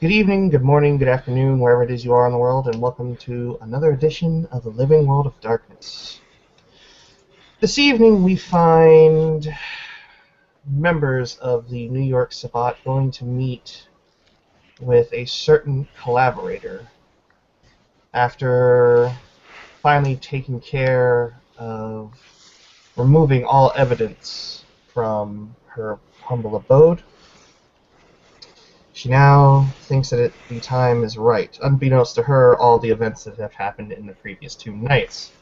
Good evening, good morning, good afternoon, wherever it is you are in the world, and welcome to another edition of the Living World of Darkness. This evening we find members of the New York Sabbat going to meet with a certain collaborator after finally taking care of removing all evidence from her humble abode. She now thinks that the time is right, unbeknownst to her all the events that have happened in the previous 2 nights.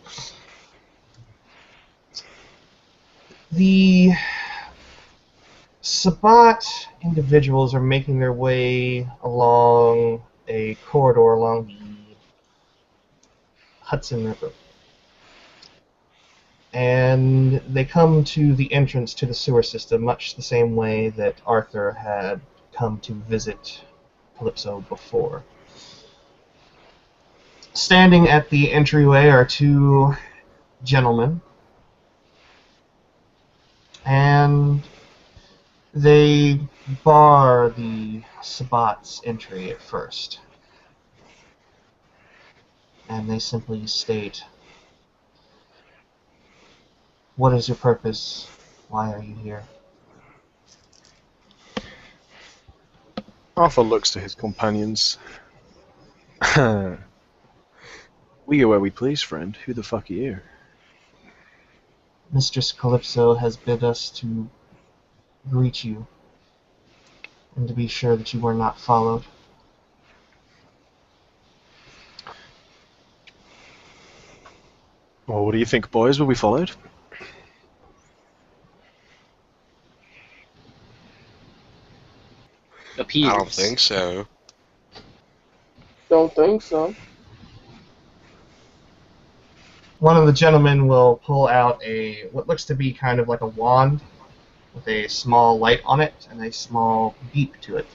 The Sabbat individuals are making their way along a corridor along the Hudson River. And they come to the entrance to the sewer system, much the same way that Arthur had come to visit Kalypso before. Standing at the entryway are 2 gentlemen, and they bar the Sabbat's entry at first. And they simply state, "What is your purpose? Why are you here?" Arthur looks to his companions. We go where we please, friend. Who the fuck are you? Mistress Kalypso has bid us to greet you, and to be sure that you were not followed. Well, what do you think, boys? Were we followed? Appears. I don't think so. Don't think so. One of the gentlemen will pull out what looks to be kind of like a wand with a small light on it and a small beep to it.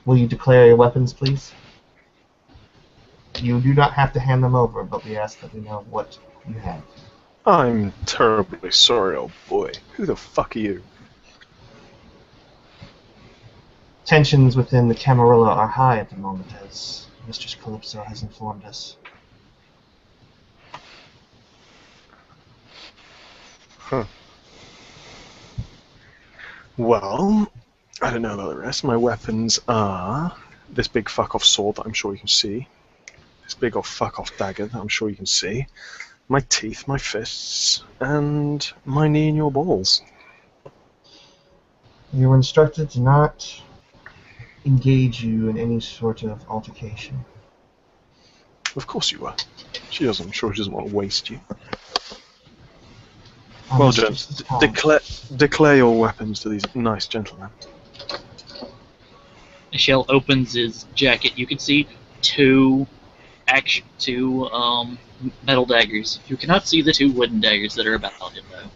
"Will you declare your weapons, please? You do not have to hand them over, but we ask that we know what you have." I'm terribly sorry, old boy. Who the fuck are you? Tensions within the Camarilla are high at the moment, as Mistress Kalypso has informed us. Huh. Well, I don't know about the rest. My weapons are this big fuck-off sword that I'm sure you can see. This big old fuck-off dagger that I'm sure you can see. My teeth, my fists, and my knee in your balls. You were instructed to not engage you in any sort of altercation. Of course you were. I'm sure she doesn't want to waste you. Our Well, mistress gents, is calm. declare your weapons to these nice gentlemen. Michelle opens his jacket. You can see two metal daggers. You cannot see the 2 wooden daggers that are about him, though.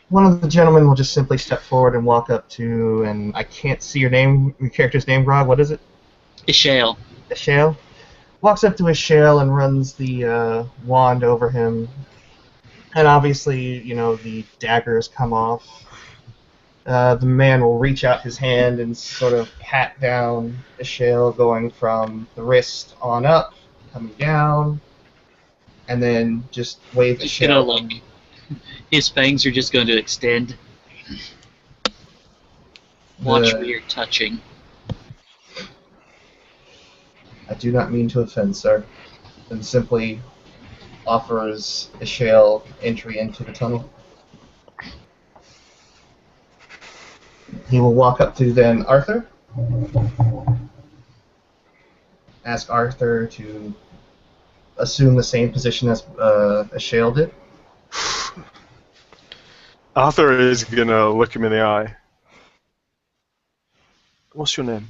One of the gentlemen will just simply step forward and walk up to, and I can't see your character's name, Grog. What is it? Ishale. Ishale? Walks up to Ishale and runs the wand over him. And obviously, the daggers come off. The man will reach out his hand and sort of pat down Ishale, going from the wrist on up, coming down, and then just wave He's Ishale. gonna look. His fangs are just going to extend. Watch where you're touching. "I do not mean to offend, sir," and simply offers Ishale entry into the tunnel. He will walk up to then Arthur, ask Arthur to assume the same position as Ishale did. Arthur is gonna look him in the eye. What's your name?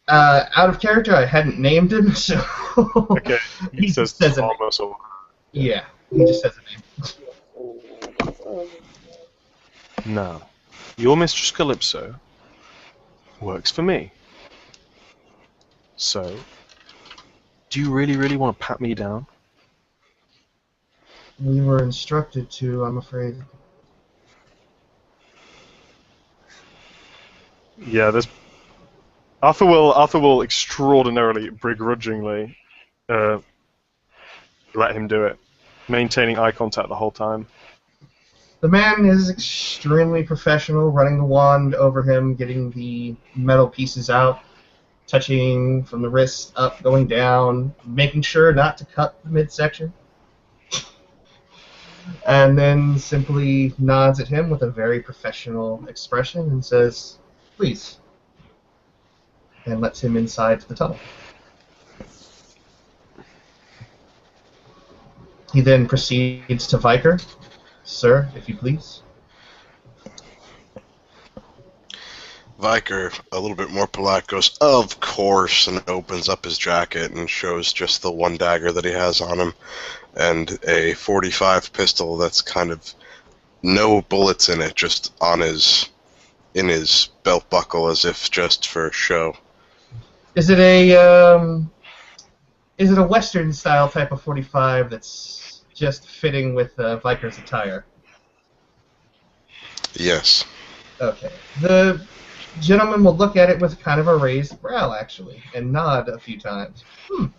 Out of character, I hadn't named him, so Okay, he says just says a name. Thomas or... Yeah, he just says a name. No. Your Mistress Kalypso works for me. So, do you really want to pat me down? We were instructed to, I'm afraid. Yeah, there's Arthur will extraordinarily begrudgingly let him do it, maintaining eye contact the whole time. The man is extremely professional, running the wand over him, getting the metal pieces out, touching from the wrist up, going down, making sure not to cut the midsection, and then simply nods at him with a very professional expression and says, "Please," and lets him inside to the tunnel. He then proceeds to Viker. "Sir, if you please." Viker, a little bit more polite, goes, "Of course," and opens up his jacket and shows just the one dagger that he has on him, and a .45 pistol that's kind of no bullets in it, just in his belt buckle, as if just for show. Is it a Western style type of 45 that's just fitting with Viker's attire? Yes. Okay. The gentleman will look at it with kind of a raised brow, actually, and nod a few times. And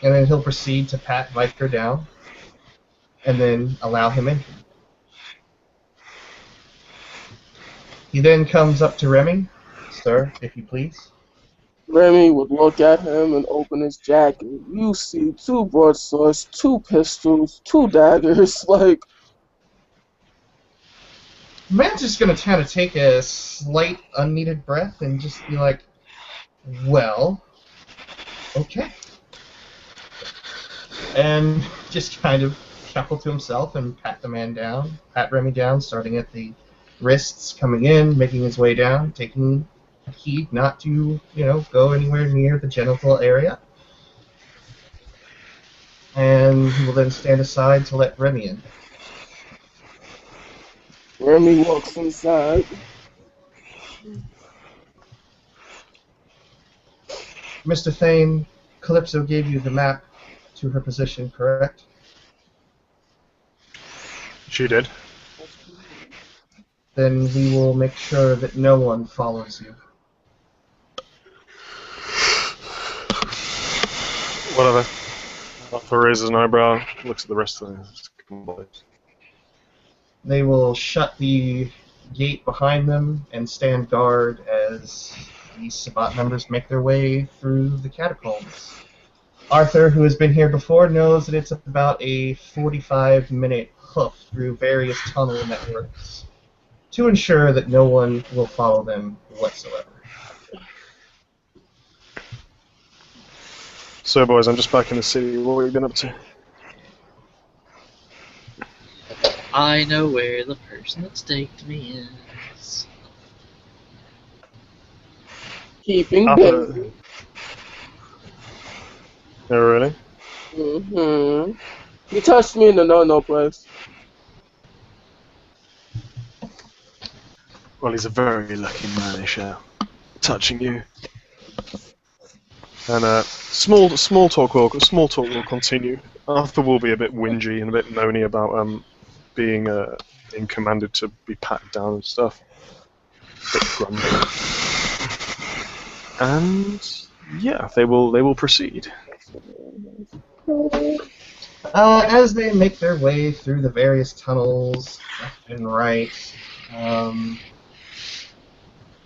then he'll proceed to pat Viker down, and then allow him in. He then comes up to Remy. "Sir, if you please." Remy would look at him and open his jacket. You see 2 broadswords, 2 pistols, 2 daggers, like... The man's just going to kind of take a slight unneeded breath and just be like, "Well, okay." And just kind of chuckle to himself and pat Remy down, starting at the wrists, coming in, making his way down, taking heed not to, go anywhere near the genital area. And he will then stand aside to let Remy in. Remy walks inside. "Mr. Thane, Calypso gave you the map to her position, correct?" She did. "Then we will make sure that no one follows you." Whatever. Arthur raises an eyebrow, looks at the rest of the... They will shut the gate behind them and stand guard as these Sabbat members make their way through the catacombs. Arthur, who has been here before, knows that it's about a 45-minute hoof through various tunnel networks to ensure that no one will follow them whatsoever. So, boys, I'm just back in the city. What have you been up to? I know where the person that staked me is. Keeping Arthur... busy. Oh, really? He touched me in the no-no place. Well, he's a very lucky man, Ishao. Touching you. And small talk will continue. Arthur will be a bit whingy and a bit moany about being commanded to be patted down and stuff. A bit grumbly. And yeah, they will proceed. As they make their way through the various tunnels left and right,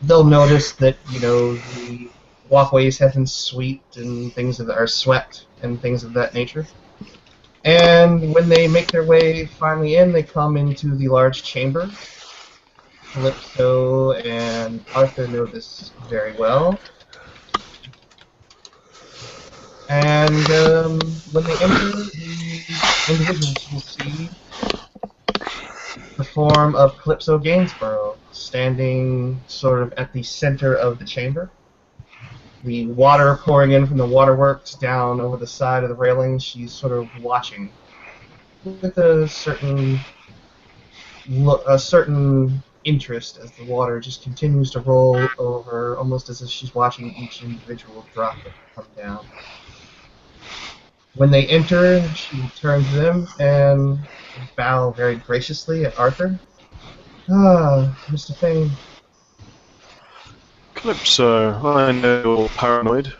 they'll notice that the walkways have been swept and swept and things of that nature. And when they make their way finally in, they come into the large chamber. Kalypso and Arthur know this very well. And when they enter, the individuals will see the form of Calypso Gainsborough standing sort of at the center of the chamber. The water pouring in from the waterworks down over the side of the railing, she's sort of watching with a certain interest as the water just continues to roll over, almost as if she's watching each individual drop come down. When they enter, she will turn to them and bow very graciously at Arthur. Ah, Mr. Fane. Calypso, I know you're paranoid.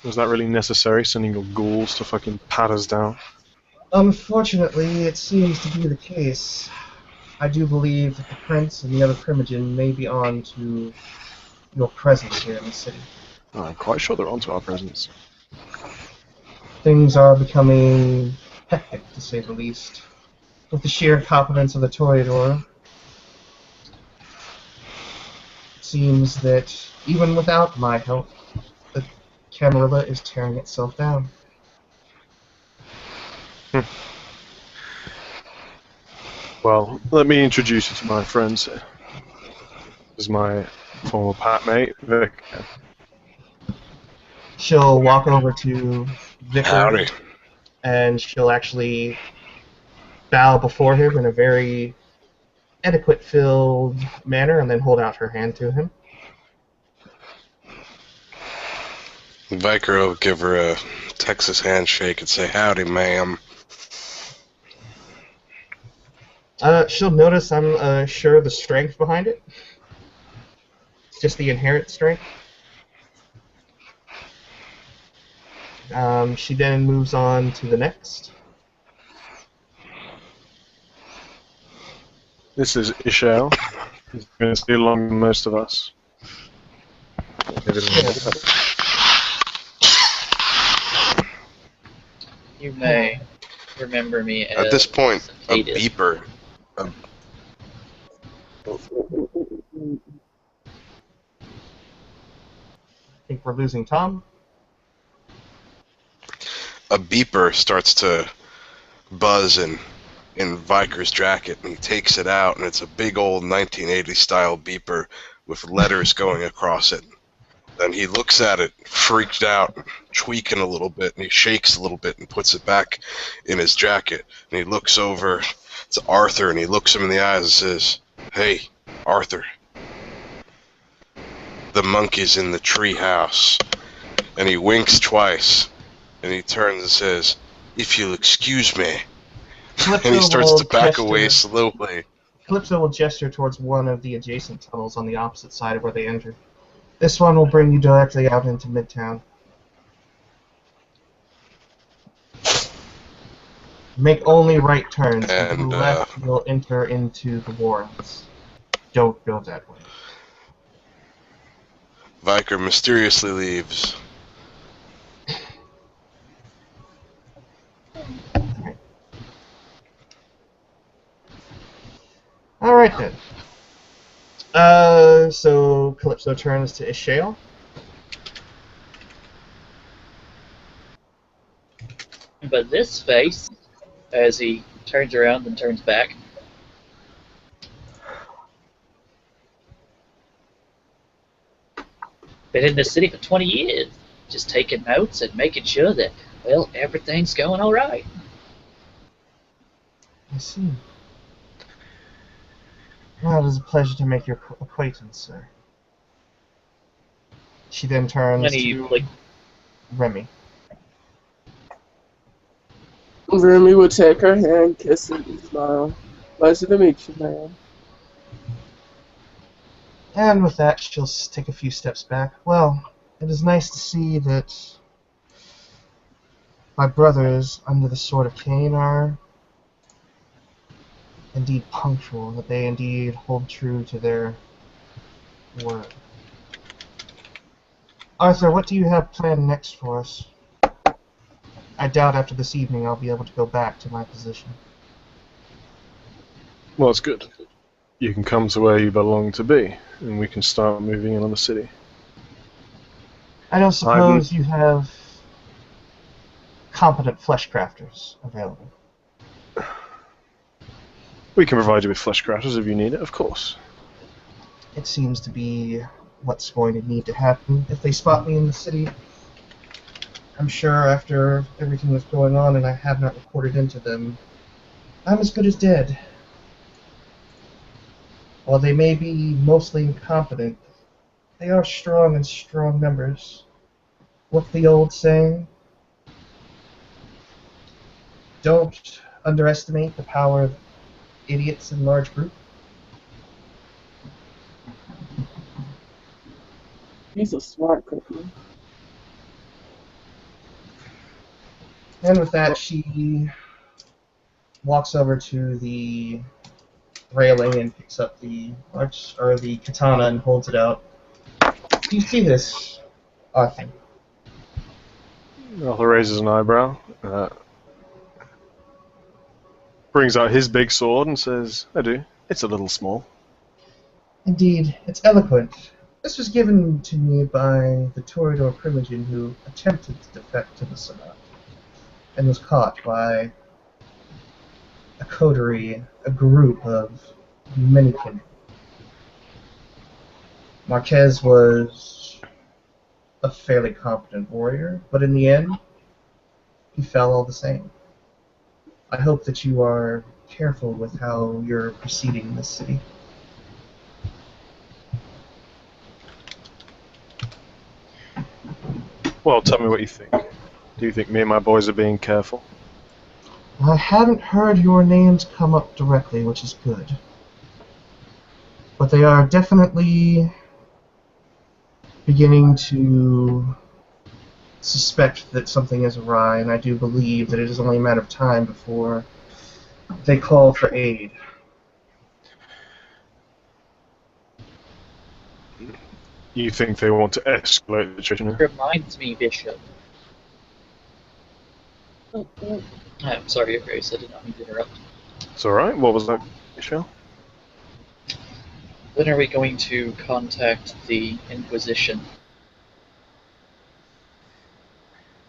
Was that really necessary, sending your ghouls to fucking pat us down? Unfortunately, it seems to be the case. I do believe that the prince and the other primogen may be on to your presence here in the city. I'm quite sure they're onto our presence. Things are becoming hectic, to say the least. With the sheer incompetence of the Toreador, it seems that even without my help, the Camarilla is tearing itself down. Well, let me introduce you to my friends here. This is my former pat mate, Vic. She'll walk over to Vicar Howdy. and she'll actually bow before him in a very etiquette-filled manner and then hold out her hand to him. Vicar will give her a Texas handshake and say, "Howdy, ma'am." She'll notice I'm sure the strength behind it. It's just the inherent strength. She then moves on to the next. This is Ishel. He's going to stay longer than most of us. You may remember me as At this point, a Cadus. beeper. I think we're losing Tom. A beeper starts to buzz in Viker's jacket, and he takes it out, and it's a big old 1980 style beeper with letters going across it. And he looks at it, freaked out, tweaking a little bit, and he shakes a little bit and puts it back in his jacket. And he looks over to Arthur, and he looks him in the eyes and says, "Hey, Arthur, the monkey's in the tree house." And he winks twice, and he turns and says, "If you'll excuse me." And he starts to back away slowly. Kalypso will gesture towards one of the adjacent tunnels on the opposite side of where they enter. This one will bring you directly out into Midtown. Make only right turns. If you And, left, you'll enter into the Warrens. Don't go that way. Viker mysteriously leaves. Alright then. So Kalypso turns to Ishale. But this face, as he turns around and turns back, been in the city for 20 years, just taking notes and making sure that, well, everything's going all right. I see. Well, it is a pleasure to make your acquaintance, sir. She then turns And he, to like, Remy. Remy would take her hand, kiss it, and smile. Pleasure to meet you, ma'am. And with that, she'll take a few steps back. Well, it is nice to see that my brothers under the sword of Cain are indeed punctual, that they indeed hold true to their word. Arthur, what do you have planned next for us? I doubt after this evening I'll be able to go back to my position. Well, it's good. You can come to where you belong to be, and we can start moving in on the city. I don't suppose you have competent flesh crafters available. We can provide you with flesh crafters if you need it, of course. It seems to be what's going to need to happen if they spot me in the city. I'm sure after everything that's going on and I have not reported into them, I'm as good as dead. While they may be mostly incompetent, they are strong and strong members. What's the old saying? Don't underestimate the power of idiots in large group. He's a smart cookie. And with that, she walks over to the railing and picks up the katana and holds it out. Do you see this, Arthur? Arthur raises an eyebrow, brings out his big sword and says, I do. It's a little small. Indeed, it's eloquent. This was given to me by the Toreador Primogen who attempted to defect to the Senate and was caught by a coterie, a group of many kindred. Marquez was a fairly competent warrior, but in the end, he fell all the same. I hope that you are careful with how you're proceeding in this city. Well, tell me what you think. Do you think me and my boys are being careful? I haven't heard your names come up directly, which is good. But they are definitely beginning to suspect that something is awry, and I do believe that it is only a matter of time before they call for aid. You think they want to escalate the situation? Reminds me, Bishop. I'm sorry, Your Grace, I did not mean to interrupt. It's alright. What was that, Michelle? When are we going to contact the Inquisition?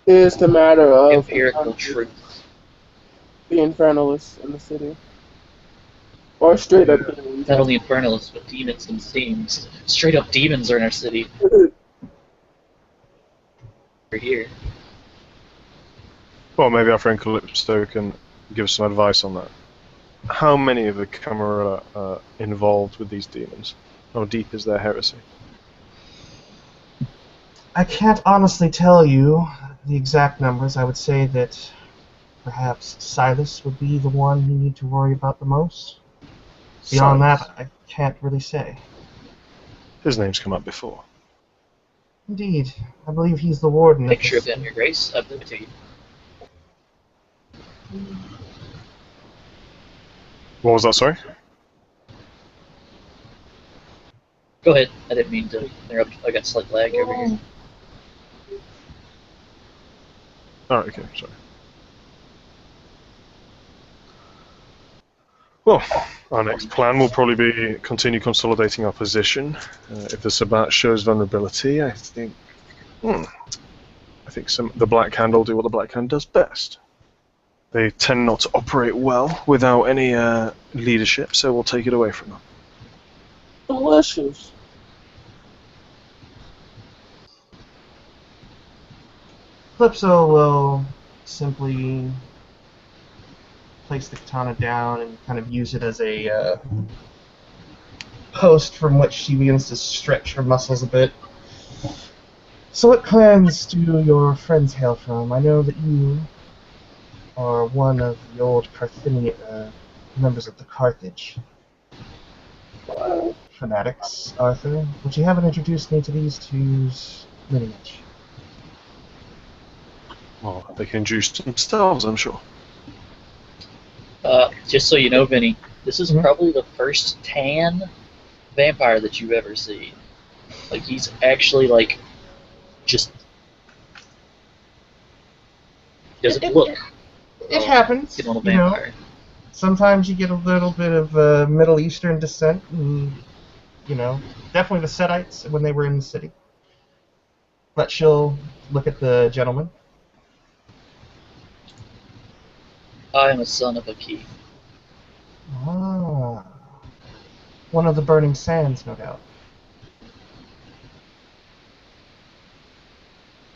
It's the matter of Empirical truth. the Infernalists in the city. Or straight up demons. Not only Infernalists, but demons and steams. Straight up demons are in our city. We're here. Well, maybe our friend Kalypso can give us some advice on that. How many of the Camarilla are involved with these demons? How deep is their heresy? I can't honestly tell you the exact numbers. I would say that perhaps Silas would be the one you need to worry about the most. Beyond that, I can't really say. His name's come up before. Indeed. I believe he's the warden. Picture of him, Your Grace. I believe it to you. What was that, sorry? Go ahead. I didn't mean to interrupt. I got slight lag over here. Oh, okay, sorry. Well, our next plan will probably be continue consolidating our position. If the Sabbat shows vulnerability, I think the Black Hand will do what the Black Hand does best. They tend not to operate well without any leadership, so we'll take it away from them. Delicious. Calypso will simply place the katana down and kind of use it as a post from which she begins to stretch her muscles a bit. So what clans do your friends hail from? I know that you are one of the old Carthaginian members of the Carthage fanatics, Arthur, but you haven't introduced me to these two's lineage. Well, they can introduce themselves, I'm sure. Just so you know, Vinny, this is probably the first tan vampire that you've ever seen. Like, he's actually, like, just... doesn't look... It happens, Get a little you know. vampire. Sometimes you get a little bit of Middle Eastern descent, and, you know, definitely the Setites when they were in the city. But she'll look at the gentleman. I am a son of a Keith. Ah. One of the Burning Sands, no doubt.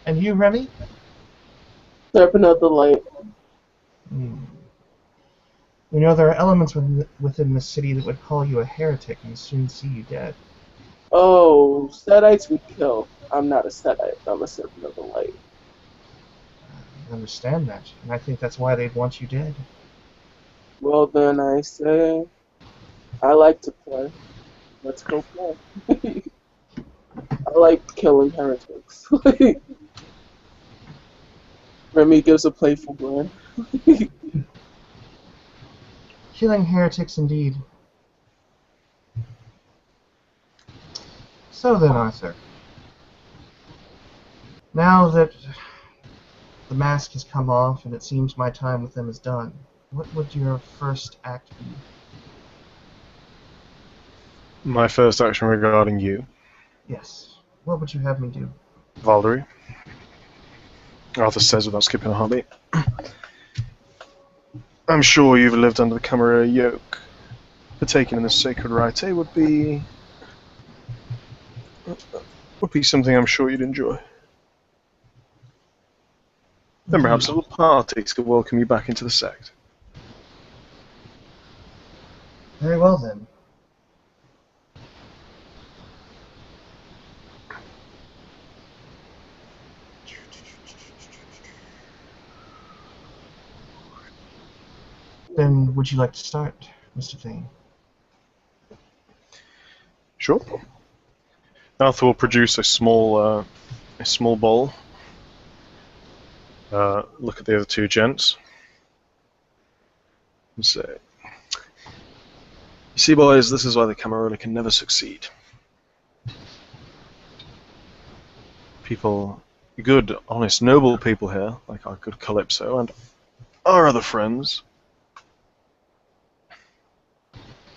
And you, Remy? Serpent of the Light. You know, there are elements within the city that would call you a heretic and soon see you dead. Oh, Setites we kill. I'm not a Setite. I'm a Serpent of the Light. I understand that, and I think that's why they'd want you dead. Well, then I say, I like to play. Let's go play. I like killing heretics. Remy gives a playful grin. Killing heretics indeed. So then, Arthur, now that the mask has come off and it seems my time with them is done, what would your first act be? My first action regarding you, Yes. What would you have me do? Valerie. Arthur says without skipping a heartbeat. I'm sure you've lived under the Camarilla yoke. Partaking in the sacred rite would be something I'm sure you'd enjoy. Then perhaps a little party to welcome you back into the sect. Very well then. Then would you like to start, Mr. Thane? Sure. Arthur will produce a small bowl. Look at the other two gents. And say, you see, boys, this is why the Camarilla can never succeed. People, good, honest, noble people here, like our good Kalypso and our other friends,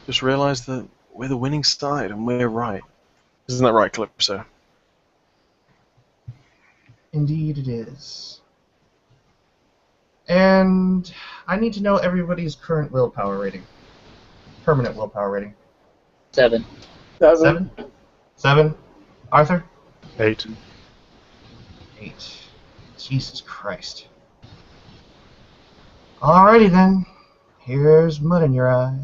just realize that we're the winning side and we're right. Isn't that right, Kalypso? Indeed it is. And I need to know everybody's current willpower rating. Permanent willpower rating. 7. 7? 7? Arthur? 8. 8. Jesus Christ. Alrighty then. Here's mud in your eye.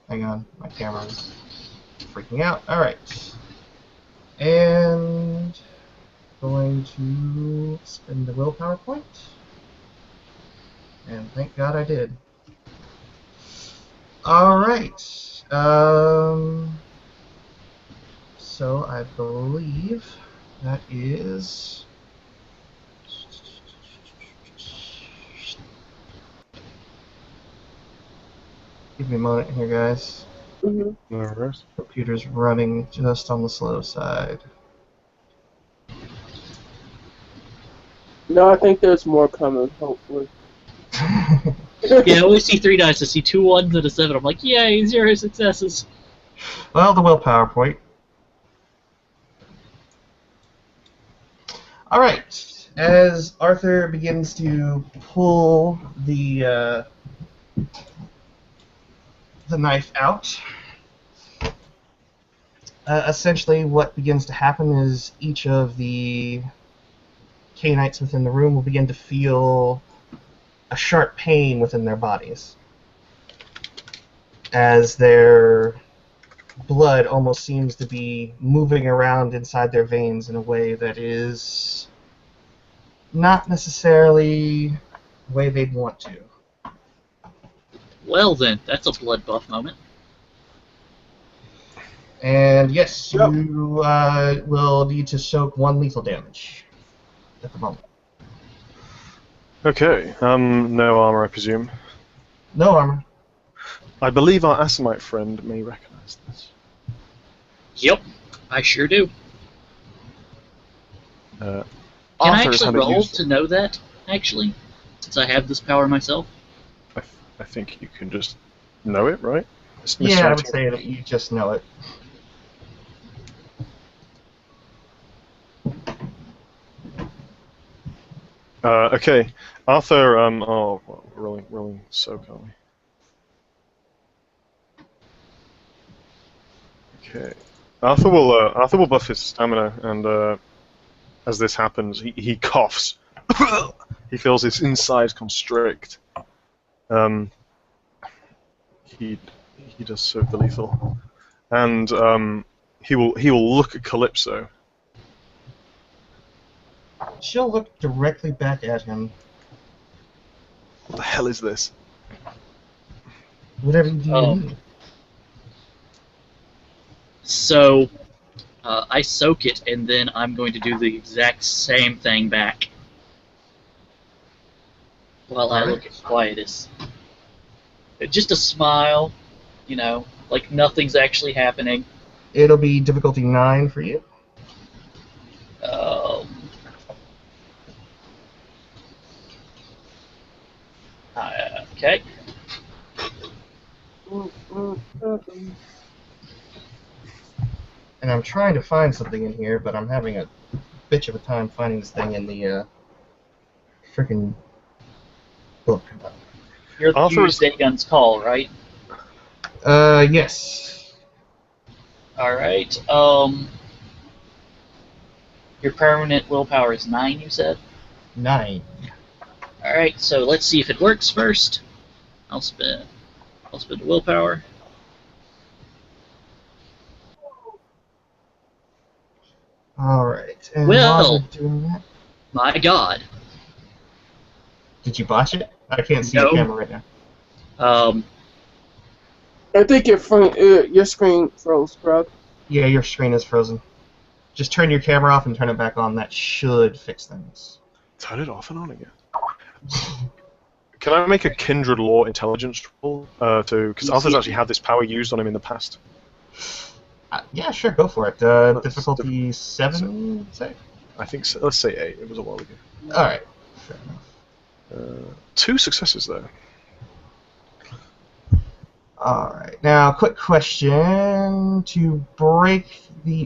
Hang on, my camera's freaking out. Alright. And going to spend the willpower point. And thank God I did. Alright. So I believe that is... Give me a moment here, guys. Mhm. No worries. Computer's running just on the slow side. No, I think there's more coming, hopefully. Yeah, I always see 3 dice. I see 2 1s and a 7. I'm like, yay, 0 successes. Well, the willpower point. Alright, as Arthur begins to pull the knife out, essentially what begins to happen is each of the Cainites within the room will begin to feel a sharp pain within their bodies, as their blood almost seems to be moving around inside their veins in a way that is not necessarily the way they'd want to. Well then, that's a blood buff moment. And yes, Yep. you will need to soak 1 lethal damage at the moment. Okay, no armor, I presume. No armor. I believe our Assamite friend may recognize this. Yep, I sure do. Arthur Can I has actually had it roll used- to know that, actually? Since I have this power myself? I think you can just know it, right? It's Yeah, I would misciting. say that you just know it. Okay, Arthur. Oh, well, rolling soak, aren't we? Okay. Arthur will buff his stamina, and as this happens, he coughs. He feels his insides constrict. He does soak the lethal, and He will look at Calypso. She'll look directly back at him. What the hell is this? Whatever you need. So, I soak it, and then I'm going to do the exact same thing back. While I look at Quietus. Just a smile, you know, like nothing's actually happening. It'll be difficulty 9 for you. Okay. And I'm trying to find something in here, but I'm having a bitch of a time finding this thing in the freaking book. You're Dagon's call, right? Yes. Alright, your permanent willpower is 9, you said? 9. Alright, so let's see if it works first. I'll spend willpower. Alright, and Well, while we're doing that... My god. Did you botch it? I can't see No. the camera right now. I think your screen froze, bro. Yeah, your screen is frozen. Just turn your camera off and turn it back on. That should fix things. Turn it off and on again. Can I make a Kindred Law intelligence roll? Because Arthur's actually had this power used on him in the past. Yeah, sure, go for it. Difficulty 7, say? I think so. Let's say 8. It was a while ago. Alright, fair enough. 2 successes, though. Alright, now, quick question. To break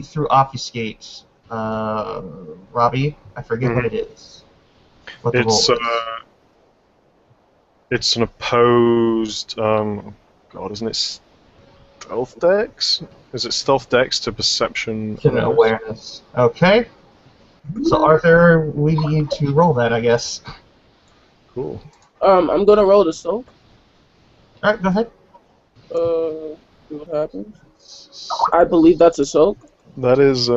through Obfuscate, Robbie, I forget what it is. What the roll is. It's an opposed, God, isn't it stealth dex? Is it stealth dex to perception? To awareness. Okay. So, Arthur, we need to roll that, I guess. Cool. I'm gonna roll the soak. Alright, go ahead. See what happens. I believe that's a soak. That is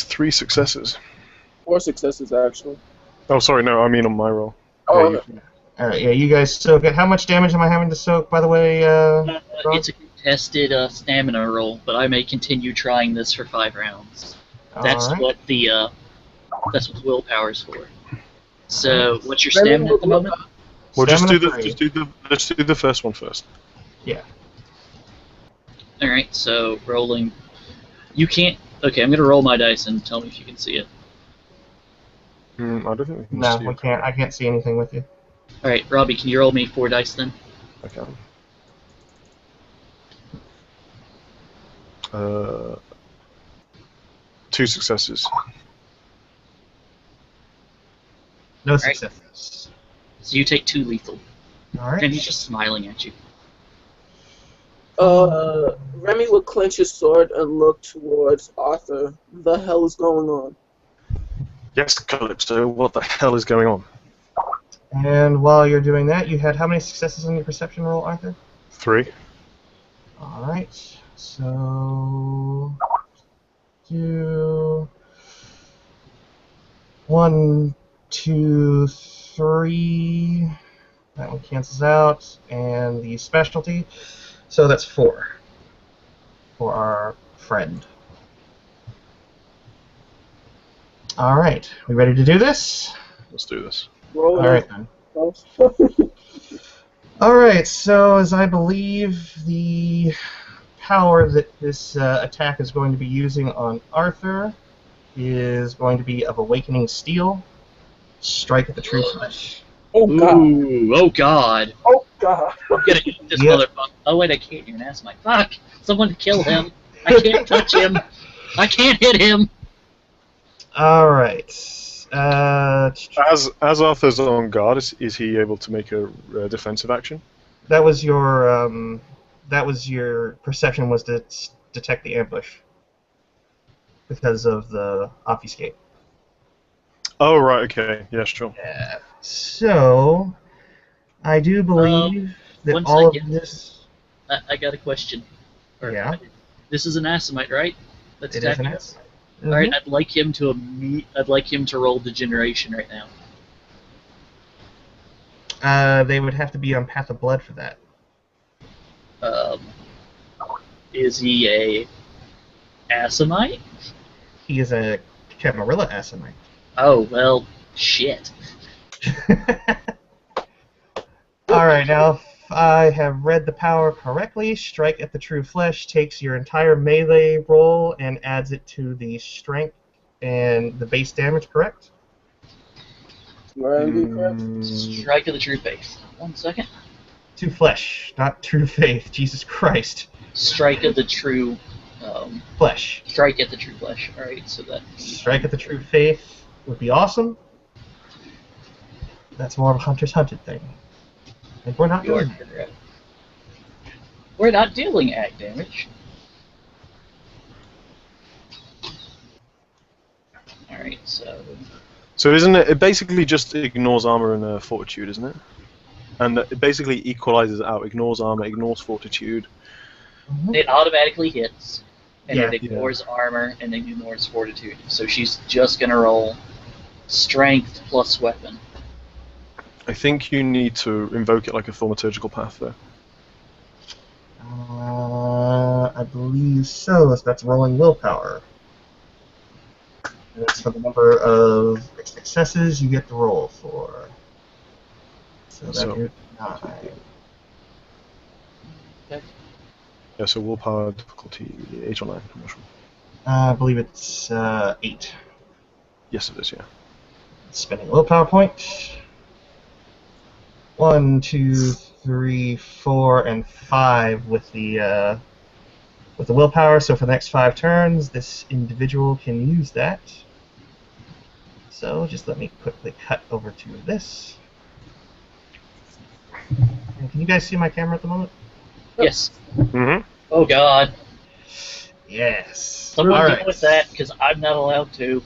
3 successes. 4 successes, actually. Oh, sorry, no, I mean on my roll. Oh, Yeah, okay. Alright, yeah, you guys soak it. How much damage am I having to soak, by the way, It's a contested stamina roll, but I may continue trying this for 5 rounds. That's Alright. what that's what willpower's for. So, what's your stamina at the moment? Well, Stamina let's do the first one first. Yeah. Alright, so rolling. You can't. Okay, I'm gonna roll my dice and tell me if you can see it. I don't think we can No, see we it. can't. I can't see anything with you. Alright, Robbie, can you roll me 4 dice then? Okay. 2 successes. No Alright. successes. So you take 2 lethal. Alright. And he's just smiling at you. Remy would clench his sword and look towards Arthur. The hell is going on? Yes, Calypso, what the hell is going on? And while you're doing that, you had how many successes on your perception roll, Arthur? 3. Alright. So... do... 1, 2, 3... That one cancels out. And the specialty. So that's 4. For our friend. Alright. We ready to do this? Let's do this. Roll Alright then. it. Alright, so as I believe the power that this attack is going to be using on Arthur is going to be of Awakening Steel. Strike at the true flesh. Oh god. Ooh, oh god. Oh god. I'm gonna hit this Yep. motherfucker. Oh wait, I can't even ask my fuck. Someone kill him. I can't touch him. I can't hit him. Alright. As Arthur's on guard, is he able to make a defensive action? That was your perception was to detect the ambush because of the obfuscate. Oh, right, okay. Yeah, sure. Yeah. So, I do believe that one all second. of this... I got a question. Yeah? This is an Asimite, right? Let's It is an attack. S. All right, I'd like him to I'd like him to roll Degeneration right now. They would have to be on Path of Blood for that. Um, is he a Assamite? He is a Camarilla Assamite. Oh well, shit. Alright, now if I have read the power correctly, Strike at the True Flesh takes your entire melee roll and adds it to the strength and the base damage, correct? Strike of the True Faith. 1 second. To flesh, not true faith. Jesus Christ. Strike of the True. Flesh. Strike at the True Flesh. All right, so that. Strike at the True Faith would be awesome. That's more of a Hunter's Hunted thing. And we're not doing that. Correct. We're not dealing ag damage. Alright, so. So isn't it? It basically just ignores armor and fortitude, isn't it? And it basically equalizes out. Ignores armor, ignores fortitude. It automatically hits, and Yeah. it ignores armor and ignores fortitude. So she's just gonna roll strength plus weapon. I think you need to invoke it like a thaumaturgical path, though. I believe so. That's rolling willpower. And it's for the number of successes you get to roll for. So that So- is 9. Okay. Yeah, so willpower difficulty 8 or 9. I'm not sure. I believe it's 8. Yes, it is. Yeah. Spending a willpower point. 1, 2, 3, 4, and 5 with the willpower. So for the next 5 turns, this individual can use that. So just let me quickly cut over to this. And can you guys see my camera at the moment? Yes. Mm-hmm. Oh god. Yes. Someone All deal right. with that, because I'm not allowed to.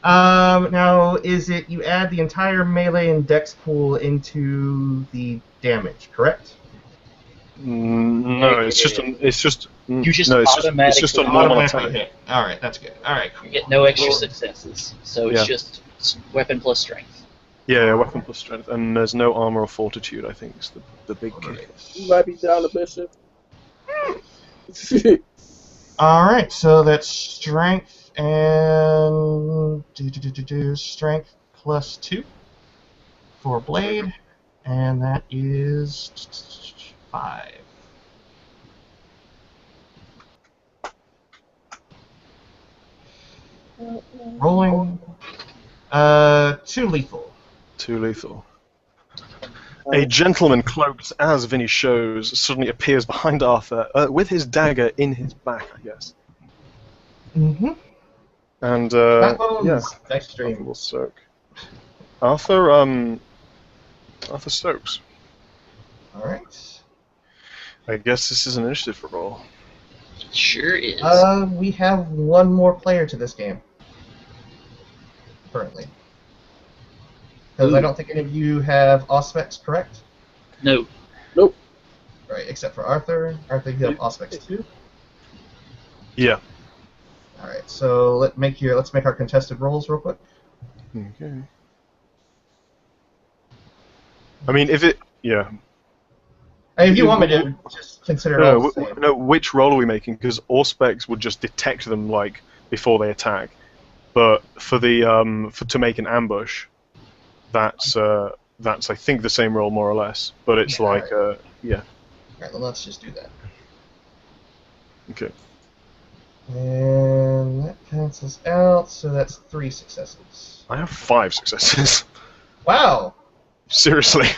Now, is it you add the entire melee and dex pool into the damage, correct? No, it's just You just no, it's just a automatically- normal Automatically attack. hit. All right, that's good. All right, cool. You get no extra successes, so it's Yeah. just weapon plus strength. Yeah, weapon plus strength, and there's no armor or fortitude. I think is the big kick. You might be down a bishop. All right, so that's strength and strength plus 2 for blade, and that is 5. Rolling. 2 lethal. 2 lethal. A gentleman cloaked as Vinny shows suddenly appears behind Arthur with his dagger in his back, I guess. Mm-hmm. And That one's yeah, extra Arthur stream. will soak. Arthur soaks. All right. I guess this is an initiative roll. It sure is. We have one more player to this game currently. Because I don't think any of you have Auspex, correct? No. Right, except for Arthur. Arthur, you have Auspex too. Yeah. All right, so let's make our contested rolls real quick. Okay. I mean, if it, yeah. If you want me to just consider it all the same. No, which roll are we making? Because Auspex would just detect them like before they attack, but for the to make an ambush, that's I think the same roll more or less, but it's Yeah, like yeah. All right, well, let's just do that. Okay. And that cancels out, so that's 3 successes. I have 5 successes. Wow! Seriously.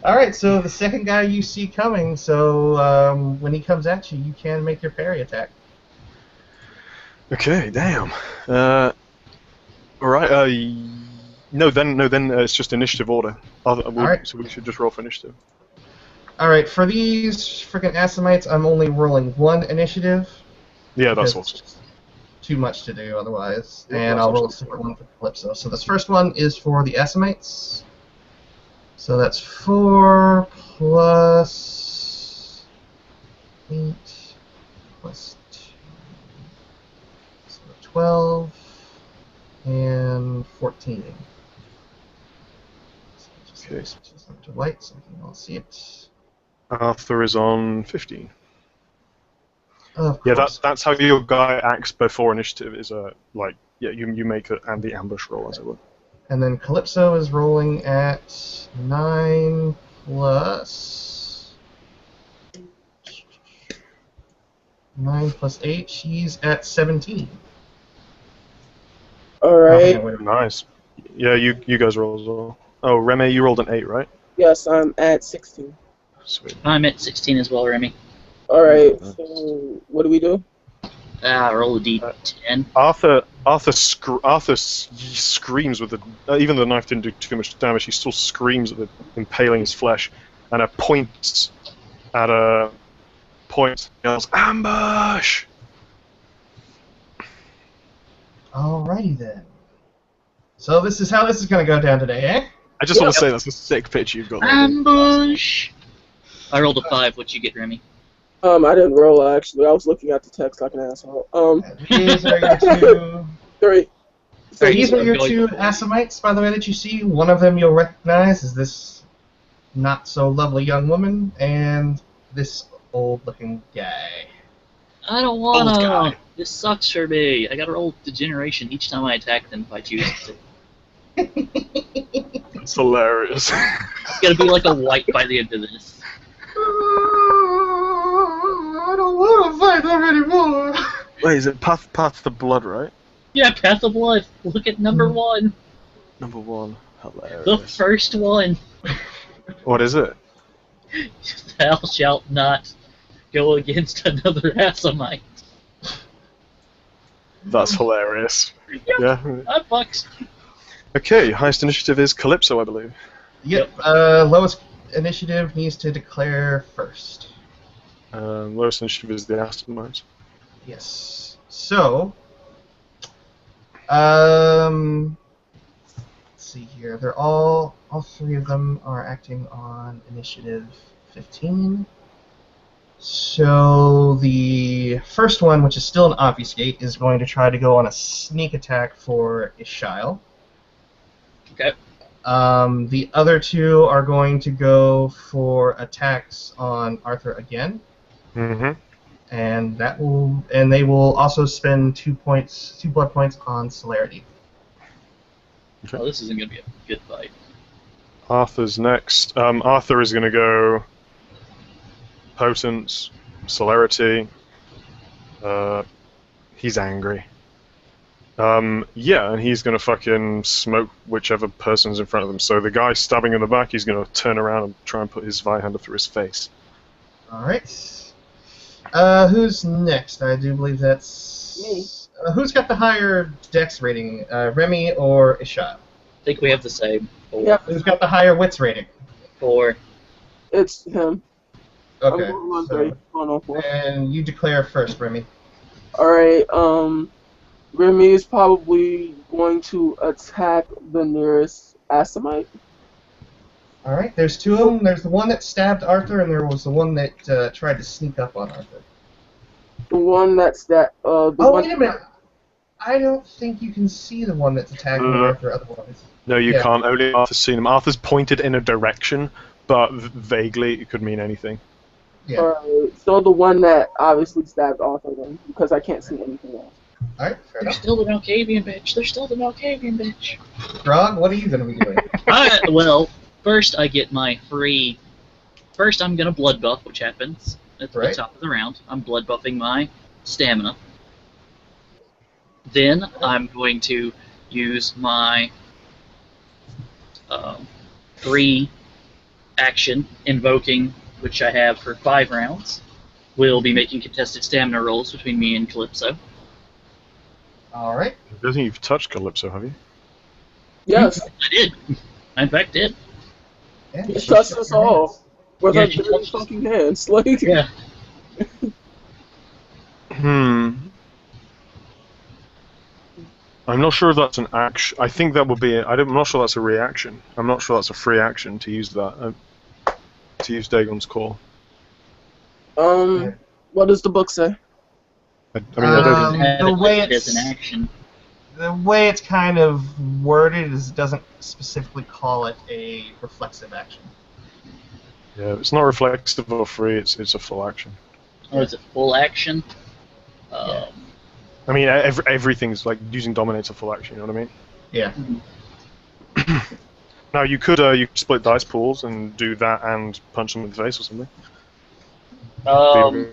Alright, so the second guy you see coming, so when he comes at you, you can make your parry attack. Okay, damn. Alright, no, then it's just initiative order. Alright. So we should just roll for initiative. Alright, for these freaking Assamites, I'm only rolling 1 initiative. Yeah, that's because awesome. it's too much to do otherwise. Yeah, And that's I'll roll a awesome. separate one for Calypso. So this first one is for the Assamites. So that's 4 plus 8 plus 2. So 12 and 14. So just Okay. switches up to white so we can all see it. Arthur is on 15. Of Yeah, course. that's how your guy acts before initiative. Is like you make the ambush roll as it were. And then Calypso is rolling at 9 plus 9 plus 8. She's at 17. Alright. Oh, wait, Nice. Yeah, you guys roll as well. Oh, Remy, you rolled an 8, right? Yes, I'm at 16. Sweet. I'm at 16 as well, Remy. Alright, so what do we do? Roll a d10. Arthur screams with the. Even though the knife didn't do too much damage, he still screams at the impaling his flesh, and points at a point. Yells, "Ambush!" Alrighty then. So this is how this is going to go down today, eh? I just want to say that's a sick pitch you've got there. Ambush! I rolled a 5. What'd you get, Remy? I didn't roll actually. I was looking at the text like an asshole. These are your two. 3. So these are your two Assamites, by the way, that you see. One of them you'll recognize as this not so lovely young woman, and this old-looking guy. I don't Old wanna. guy. This sucks for me. I gotta roll degeneration each time I attack them if I choose to. It's hilarious. It's gonna be like a wipe by the end of this. I don't want to fight them anymore. Wait, is it Path to Blood, right? Yeah, Path of Blood. Look at number 1. Number 1. Hilarious. The first one. What is it? Thou shalt not go against another Assamite. That's hilarious. Yeah. That fucks. Okay, highest initiative is Calypso, I believe. Yep, lowest initiative needs to declare first. Lowest initiative is the Astamite. Yes. So, let's see here. They're all three of them are acting on initiative 15. So the first one, which is still an obfuscate, is going to try to go on a sneak attack for Ishile. Okay. The other two are going to go for attacks on Arthur again. Mm-hmm. And they will also spend 2 blood points on celerity. Okay. Oh, this isn't gonna be a good fight. Arthur's next. Arthur is going to go Potence, Celerity. He's angry. Yeah, and he's going to fucking smoke whichever person's in front of him. So the guy stabbing in the back, he's going to turn around and try and put his Zweihander through his face. Alright. Who's next? I do believe that's... Me. Who's got the higher dex rating, Remy or Ishile? I think we have the same. 4. Yeah. Who's got the higher wits rating? 4. It's him. Okay. I'm going on so- 3. Going on 4. and you declare first, Remy. Alright, Remy is probably going to attack the nearest Assamite. Alright, there's two of them. There's the one that stabbed Arthur, and there was the one that tried to sneak up on Arthur. The one that's the Oh, one. wait a minute. I don't think you can see the one that's attacking Arthur otherwise. No, you Yeah. can't. Only Arthur's seen him. Arthur's pointed in a direction, but vaguely it could mean anything. Yeah. Alright, so the one that obviously stabbed Arthur then, because I can't see anything else. Alright, fair They're enough. still the Malkavian bitch. They're still the Malkavian bitch. Grog, what are you going to be doing? Well, first I get my free. First, I'm gonna blood buff, which happens at the Right. top of the round. I'm blood buffing my stamina. Then I'm going to use my free action, invoking, which I have for 5 rounds. We'll be making contested stamina rolls between me and Calypso. Alright. I don't think you've touched Calypso, have you? Yes, I did. I in fact did. Yeah, he trusts us all with Yeah, our she dirty trusts us. fucking hands. Like, Yeah. I'm not sure if that's an action. I think that would be. I'm not sure that's a reaction. I'm not sure that's a free action to use that. To use Dagon's Call. what does the book say? I mean, I don't Doesn't think. have the it way listed as it's an action. the way it's kind of worded is it doesn't specifically call it a reflexive action. Yeah, it's not reflexive or free. It's a full action. Oh, it's a full action. Yeah. I mean, everything's like using dominate's a full action. You know what I mean? Yeah. Now you could split dice pools and do that and punch them in the face or something.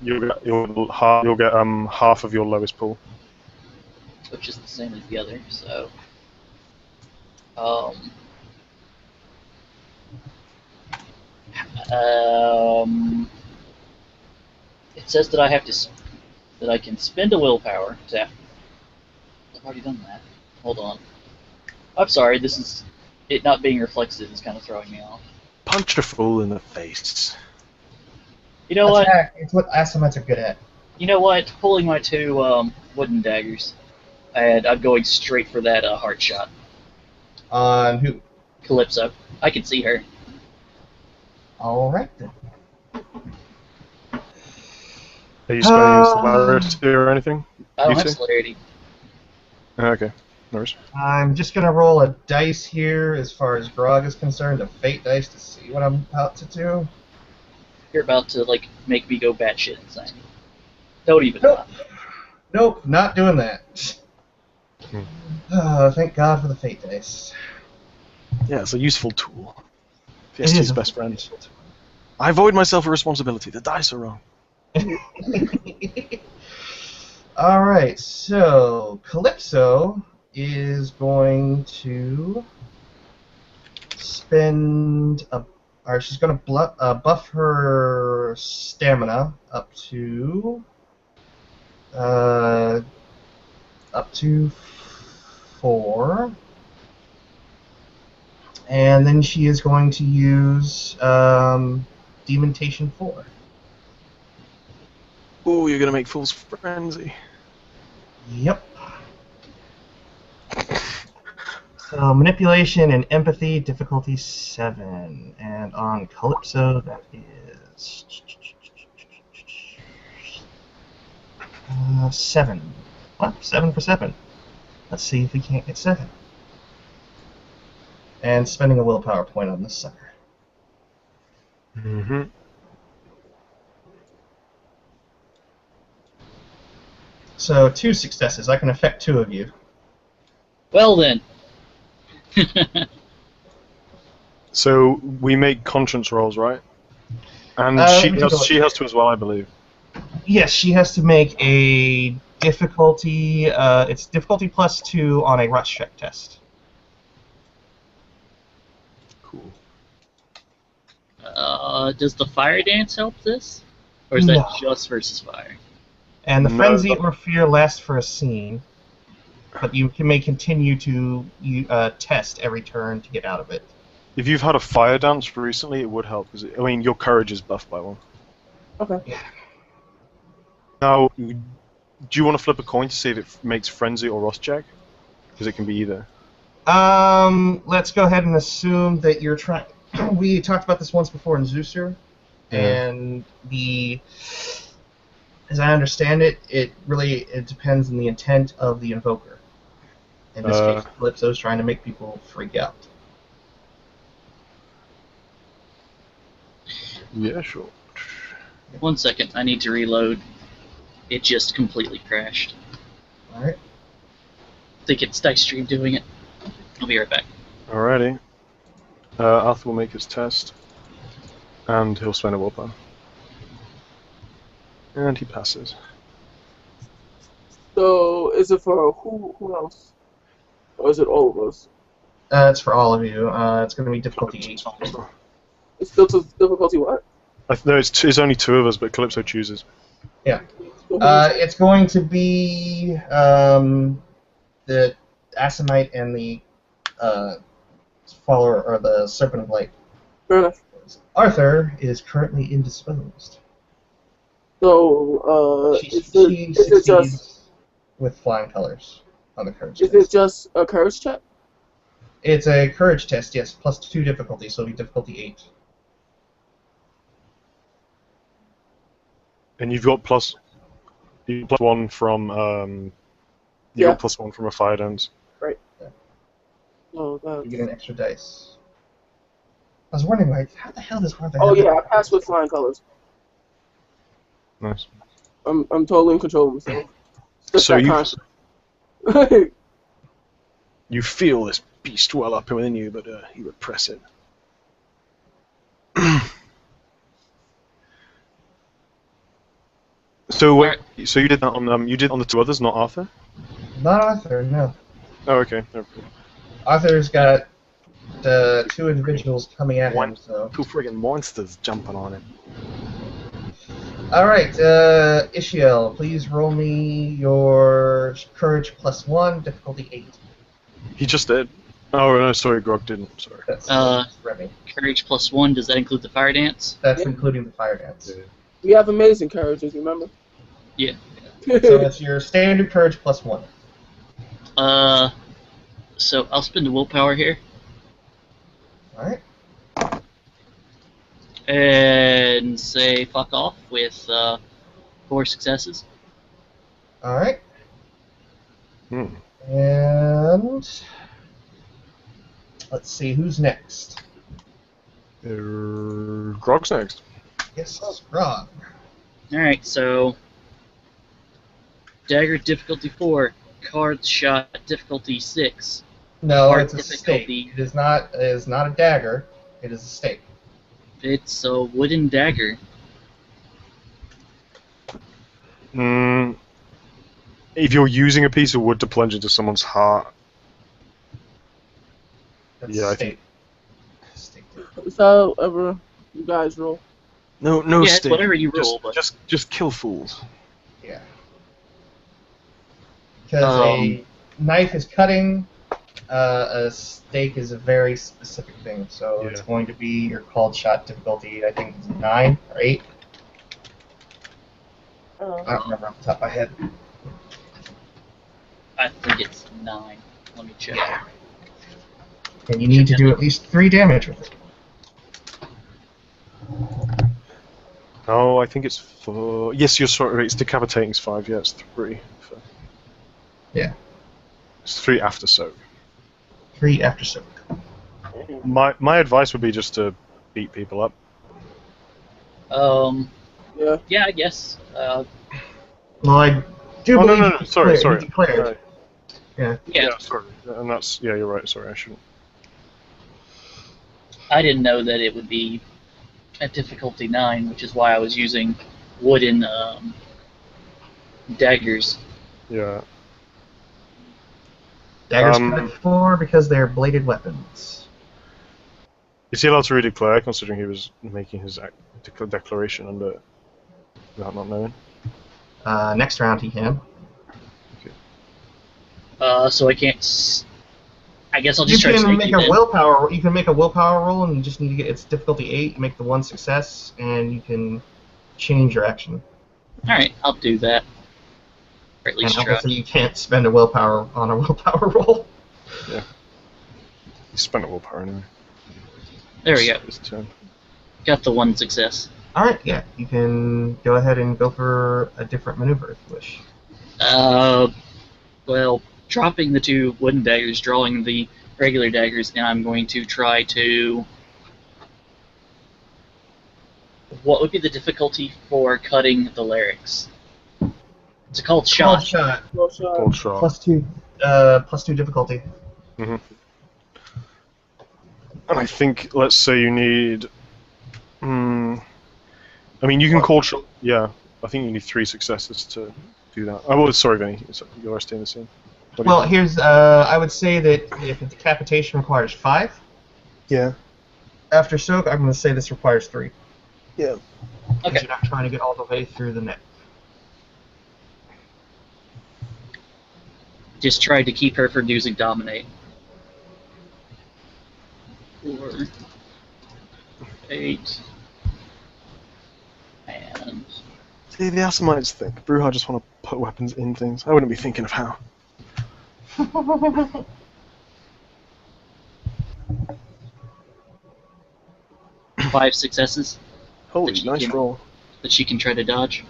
You'll get half of your lowest pool. Which is the same as the other. So, it says that I have to that I can spend a willpower to. I've already done that. Hold on. I'm sorry. This is it not being reflexive is kind of throwing me off. Punch a fool in the face. You know what? It's what Assamites are good at. You know what? Pulling my two wooden daggers, and I'm going straight for that heart shot. On who? Calypso. I can see her. All right then. Are you spending celerity or anything? I don't You have two? celerity. Okay, no worries. I'm just gonna roll a dice here as far as Grog is concerned, a fate dice to see what I'm about to do. You're about to like make me go batshit insane. Don't even. Nope. Nope, not doing that. Thank God for the fate dice. Yeah, it's a useful tool. It is Fiesty's a best friend. useful tool. I avoid myself a responsibility. The dice are wrong. Alright, so Calypso is going to spend or she's going to buff her stamina up to 4. And then she is going to use Demontation 4. Ooh, you're gonna make Fool's Frenzy. Yep. So manipulation and empathy, difficulty 7, and on Calypso that is 7. What? 7 for 7. Let's see if we can't get 7. And spending a willpower point on this sucker. Mm-hmm. So 2 successes. I can affect 2 of you. Well then. So we make conscience rolls, right? And let me take a look. she has to as well, I believe. Yes, she has to make a difficulty. It's difficulty plus 2 on a rush check test. Cool. Does the fire dance help this, or is that No. just versus fire? And the No. frenzy or fear lasts for a scene, but you may continue to test every turn to get out of it. If you've had a fire dance recently, it would help because I mean your courage is buffed by 1. Okay. Now, do you want to flip a coin to see if it makes frenzy or rust check? Because it can be either. Let's go ahead and assume that you're trying. We talked about this once before in Zeusur, and as I understand it, it depends on the intent of the invoker. In this case, Calypso's trying to make people freak out. Yeah, sure. 1 second, I need to reload. It just completely crashed. All right. I think it's Dice Stream doing it. I'll be right back. Alrighty. Arthur will make his test, and he'll spend a willpower. And he passes. So is it for who else? Or is it all of us? It's for all of you. It's going to be difficulty 8. It's still to difficulty what? No, it's only 2 of us, but Calypso chooses. Yeah. It's going to be the Assamite and the follower, or the Serpent of Light. Fair enough. Arthur is currently indisposed. So She is it just succeeds with flying colors on the courage is test. it just a courage check? It's a courage test, yes, plus 2 difficulty, so it'll be difficulty 8. And you've got You get +1 from you Yeah. got +1 from a fire dance. Oh, that's... You get an extra dice. I was wondering, like, how the hell does Arthur Oh have yeah, that? I passed with flying colors. Nice. I'm totally in control of myself. Just So that you confident. you feel this beast well up within you, but you repress it. So wait, so you did that on you did on the 2 others, not Arthur? Not Arthur, no. Oh, okay. Arthur's got 2 individuals coming at him, so... 2 friggin' monsters jumping on him. Alright, Ishiel, please roll me your courage +1, difficulty 8. He just did. Oh no, sorry, Grog didn't. Sorry. That's Remy. Courage +1. Does that include the fire dance? That's Yeah. including the fire dance. We have amazing courages, remember? Yeah. So that's your standard courage +1. So I'll spend a willpower here Alright. and say fuck off with 4 successes. Alright. Hmm. And... let's see, who's next? Grog's next. Yes, Grog. Alright, so dagger difficulty 4, card shot difficulty 6. No, Hard it's a difficulty. stake. It is not a dagger, it is a stake. It's a wooden dagger. If you're using a piece of wood to plunge into someone's heart, That's Yeah, I stake. think- Stake. It's however you guys roll. no Yeah, it's stake. whatever you roll, but Just kill fools. Yeah. Because a knife is cutting, a stake is a very specific thing. So it's Yeah. going to be your called shot difficulty, I think it's 9 or 8. I don't remember off the top of my head. I think it's 9. Let me check. And you need to do at least 3 damage with it. Oh, I think it's 4. Yes, you're sorry. It's decapitating is 5. Yeah, it's 3. Yeah. It's 3 after soak. 3 after soak. My advice would be just to beat people up. Yeah. Yeah, I guess. Well, I do Oh no, believe no, no, sorry. he declared. Right. Yeah. Yeah, sorry. And that's you're right. Sorry, I shouldn't. I didn't know that it would be at difficulty 9, which is why I was using wooden daggers. Yeah. Daggers cut 4 because they're bladed weapons. Is he allowed to redeclare, considering he was making his declaration under without not knowing? Next round he can. So I can't. I guess I'll You just try to can sneak make it a in. willpower. You can make a willpower roll, and you just need to get its difficulty 8. You make the 1 success, and you can change your action. All right, I'll do that. Or at least And try. obviously, you can't spend a willpower on a willpower roll. Yeah. He spent a willpower anyway. There we go. His turn. Got the 1 success. All right, yeah, you can go ahead and go for a different maneuver if you wish. Well, dropping the 2 wooden daggers, drawing the regular daggers, and I'm going to try to. What would be the difficulty for cutting the larynx? It's a called Called shot. shot. Roll shot. Cold shot. +2 difficulty. And I think, let's say you need. I mean, you can cold shot. Yeah, I think you need 3 successes to do that. Oh, well, sorry, Vinny. You're staying the same. What do you Well, think? here's I would say that if decapitation requires 5 Yeah. after soak, I'm going to say this requires 3. Yeah. Because Okay. you're not trying to get all the way through the neck. Just tried to keep her from using dominate. 4, 8, and See, the Assamites think. Bruja just want to put weapons in things. I wouldn't be thinking of how. 5 successes Holy, That you nice can- roll. that she can try to dodge.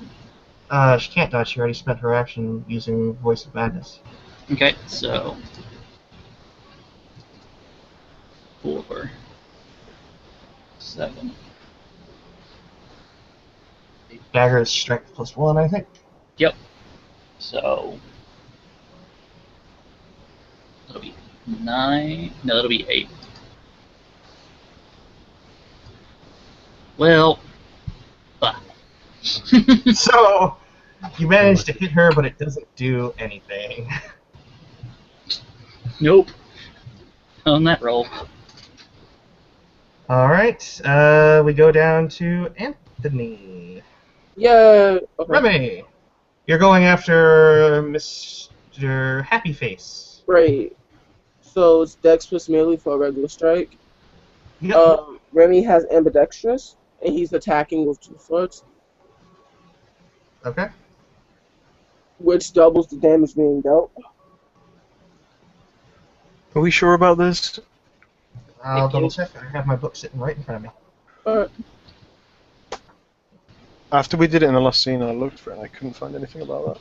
She can't dodge. She already spent her action using Voice of Madness. Okay, so 4, 7. Dagger is strength +1, I think. Yep. So that'll be 9. No, that'll be 8. Well, So, you managed to hit her, but it doesn't do anything. nope. On that roll. Alright, we go down to Anthony. Yeah. Okay. Remy, you're going after Mr. Happy Face. Right. So it's Dex plus melee for a regular strike. Yep. Remy has ambidextrous, and he's attacking with 2 swords, Okay. which doubles the damage being dealt. Are we sure about this? I'll Thank you. double check. I have my book sitting right in front of me. Alright. After we did it in the last scene, I looked for it and I couldn't find anything about that.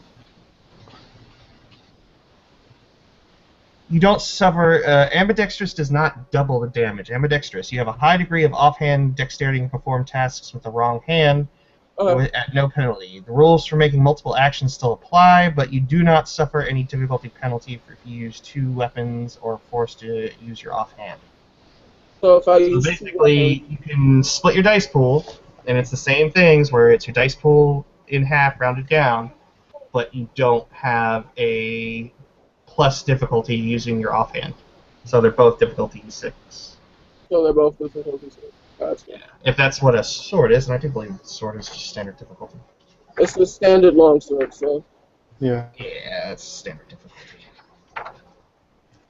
You don't suffer. Ambidextrous does not double the damage. Ambidextrous, you have a high degree of offhand dexterity and perform tasks with the wrong hand at no penalty. The rules for making multiple actions still apply, but you do not suffer any difficulty penalty if you use 2 weapons or are forced to use your offhand. So if I So use basically, you can split your dice pool, and it's the same things where it's your dice pool in half, rounded down, but you don't have a plus difficulty using your offhand. So they're both difficulty 6. so they're both difficulties. Gotcha. Yeah. If that's what a sword is, and I do believe a sword is just standard difficulty. It's the standard longsword, so Yeah. Yeah, it's standard difficulty.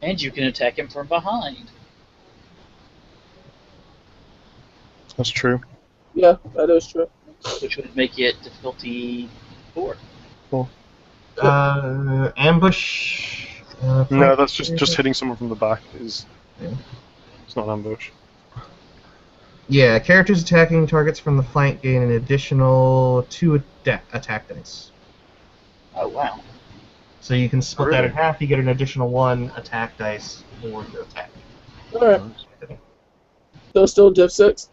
And you can attack him from behind. That's true. yeah, that is true. Which would make it difficulty 4. Ambush. No, that's just hitting someone from the back. It's Yeah. not ambush. Yeah, characters attacking targets from the flank gain an additional 2 attack dice. Oh, wow. So you can split that in Really? half, you get an additional 1 attack dice for your attack. Alright. So still div 6?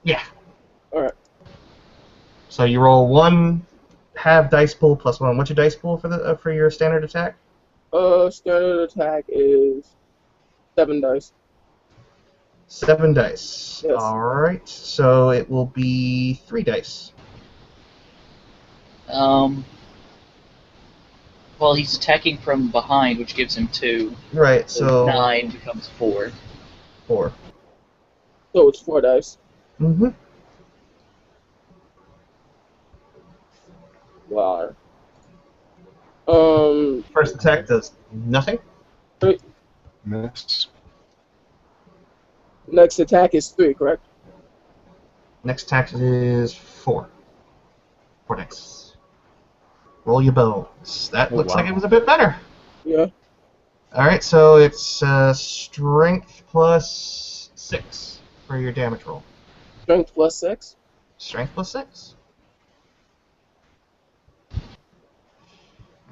Yeah. Alright. So you roll 1 half dice pool plus 1. What's your dice pool for your standard attack? Standard attack is 7 dice. 7 dice. Yes. Alright, so it will be 3 dice. Well, he's attacking from behind, which gives him 2. Right, so 9 becomes 4. 4. So it's 4 dice. Mm-hmm. Wow. First attack does nothing. Miss. Next attack is 3, correct? Next attack is 4. 4 dice. Roll your bones. That looks like it was a bit better. Yeah. Alright, so it's strength plus 6 for your damage roll. Strength plus 6. Strength plus 6.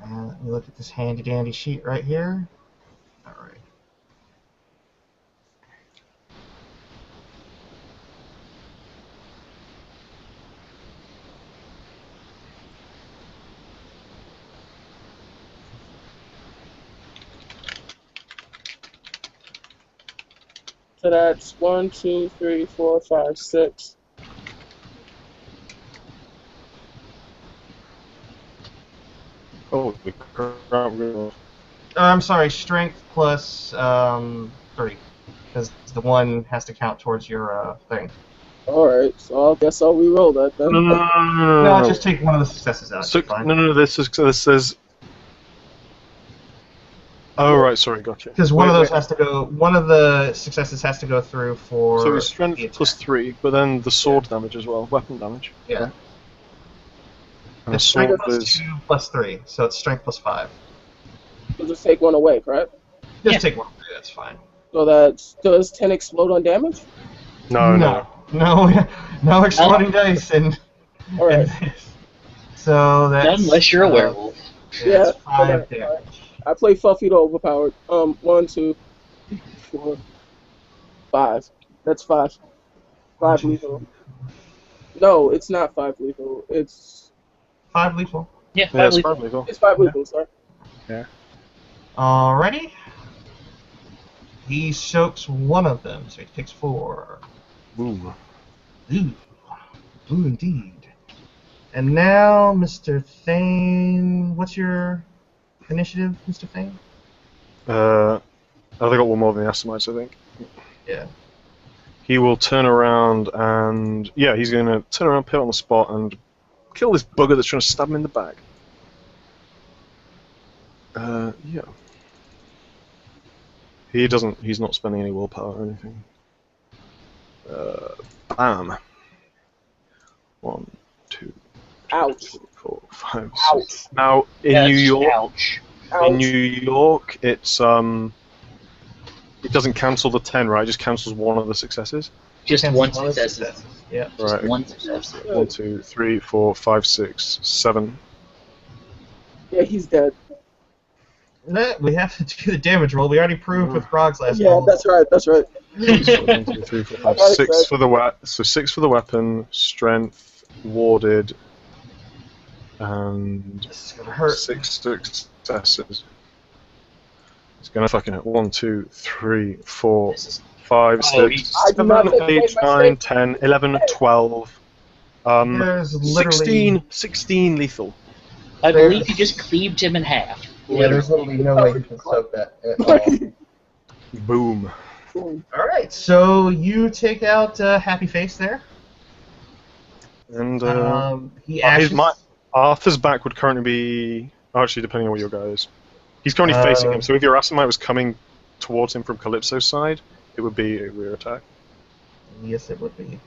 Let me look at this handy dandy sheet right here. Alright. So that's 1, 2, 3, 4, 5, 6. Oh, the crap. I'm sorry, strength plus 3. Because the 1 has to count towards your thing. Alright, so I guess I'll re-roll that then. No, just take one of the successes out. So, It's fine. no, this says. Oh right, sorry, gotcha. Because one of Wait, those has to go. One of the successes has to go through for. So it's strength the plus attack. 3, but then the sword damage as well, weapon damage. Yeah. And It's a sword strength plus is 2 plus 3, so it's strength plus 5. So just take 1 away, correct? Just Yeah. take 1 away, that's fine. So that's, does 10 explode on damage? no. No exploding dice and. Alright. and So that's Not unless you're a werewolf. Yeah, it's Yeah, 5 damage. I play Fluffy to overpowered. 1, 2, 3, 4, 5. That's 5. 5 lethal. No, it's not 5 lethal. It's 5 lethal. Yeah, Yeah, 5 it's lethal. probably cool. 5 lethal. Sorry. Alrighty. He soaks one of them, so he takes 4. Boom. Ooh. Ooh, indeed. And now, Mr. Thane. What's your initiative, Mr. Thane? Oh, they got one more than the Asamites, I think. Yeah. He will turn around and... Yeah, he's going to turn around, pivot on the spot, and kill this bugger that's trying to stab him in the back. Yeah. He's not spending any willpower or anything. Bam. 1, 2, Ouch. 3, 4, 5, Ouch. 6. Now, in That's New York... Ouch. In Ouch. New York, it's it doesn't cancel the 10, right? It just cancels one of the successes. Just Cancels one one of the success. successes. Yeah. Just Right. one success. 1, 2, 3, 4, 5, 6, 7. Yeah, he's dead. We have to do the damage roll. We already proved with Grog's last Yeah, roll. that's right. That's right. So 1, 2, 3, 4, 5, 6 for the So 6 for the weapon, strength, warded, and This is gonna hurt. 6 successes. It's gonna fucking hit. 1, 2, 3, 4, This is 5, Oh, 6, I do not 7, take 8, away my 9, strength. 10, 11, 12. There's literally 16 lethal. I believe you just cleaved him in half. Yeah, there's literally no way he can soak that at all. Boom. Alright, so you take out Happy Face there. And He ashes. Arthur's back would currently be... Actually, depending on what your guy is. He's currently facing him, so if your Asamite was coming towards him from Calypso's side, it would be a rear attack. Yes, it would be.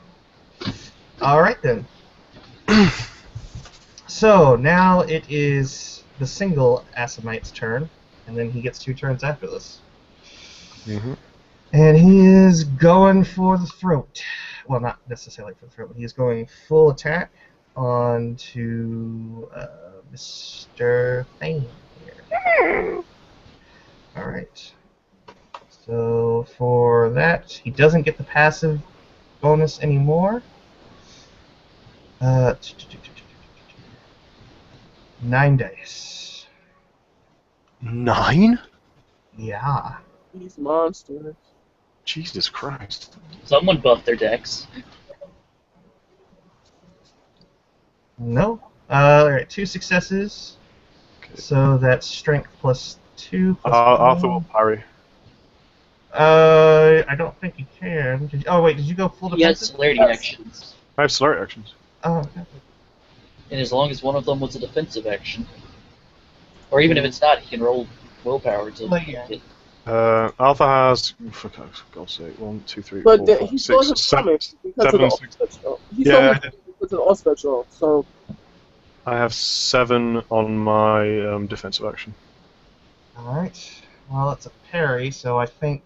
Alright then. So, now it is the single Asamite's turn, and then he gets 2 turns after this. Mm-hmm. And he is going for the throat. Well, not necessarily for the throat, but he is going full attack onto Mr. Thane here. Alright. So for that, he doesn't get the passive bonus anymore. 9 dice. 9? Yeah. These monsters. Jesus Christ. Someone buffed their decks. No. Alright, 2 successes. Okay. So that's strength plus 2 plus Arthur 1. will parry. I don't think you can. Oh wait, did you go full He has defensive? celerity actions. I have celerity actions. Oh, okay. And as long as one of them was a defensive action. Or even if it's not, he can roll willpower to Well, yeah. get Arthur has... For God's sake. 1, 2, 3, But 4, 5, he still 6, has 7. damage because of the 7, offset roll. He Yeah, still I has did. damage because of the offset roll. So I have 7 on my defensive action. Alright. Well, it's a parry, so I think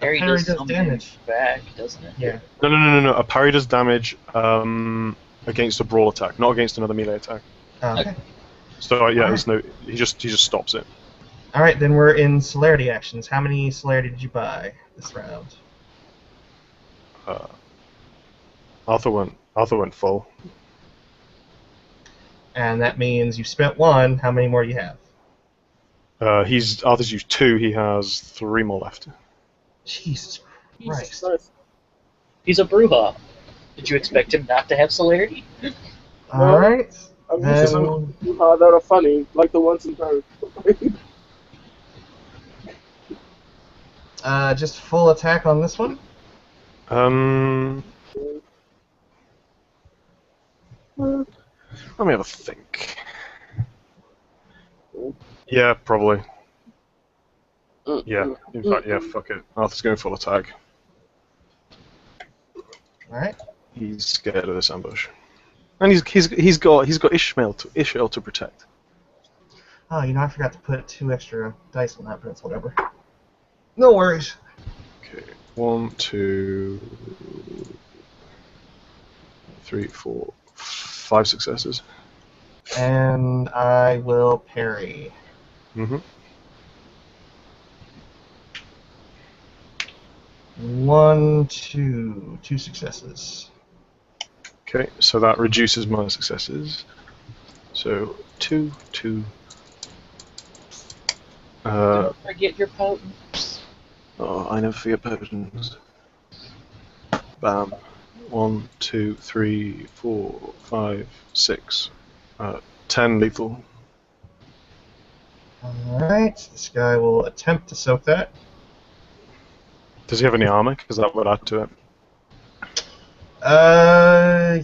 Parry parry does does some damage. back, doesn't it? Yeah. No. A parry does damage against a brawl attack, not against another melee attack. Okay. So yeah, Alright. there's no. He just stops it. Alright, then we're in celerity actions. How many celerity did you buy this round? Arthur went full. And that means you spent 1. How many more do you have? Arthur's used 2. He has 3 more left. Jesus Jesus Christ. Christ. He's a Bruja. Did you expect him not to have celerity? Alright. I'm used to some Then that are funny, like the ones in Bird. just full attack on this one. Let me have a think. Yeah, probably. Yeah. In fact, yeah. Fuck it. Arthur's going full attack. Alright. He's scared of this ambush, and he's got Ishmael to protect. Oh, you know, I forgot to put 2 extra dice on that, but it's whatever. No worries. Okay. 1, 2, 3, 4, 5 successes. And I will parry. Mm-hmm. 1, 2. 2 successes. Okay, so that reduces my successes. So 2, 2. Don't forget your potence. Oh, I never forget potions. Bam. 1, 2, 3, 4, 5, 6. 10 lethal. Alright, this guy will attempt to soak that. Does he have any armor? Because that would add to it.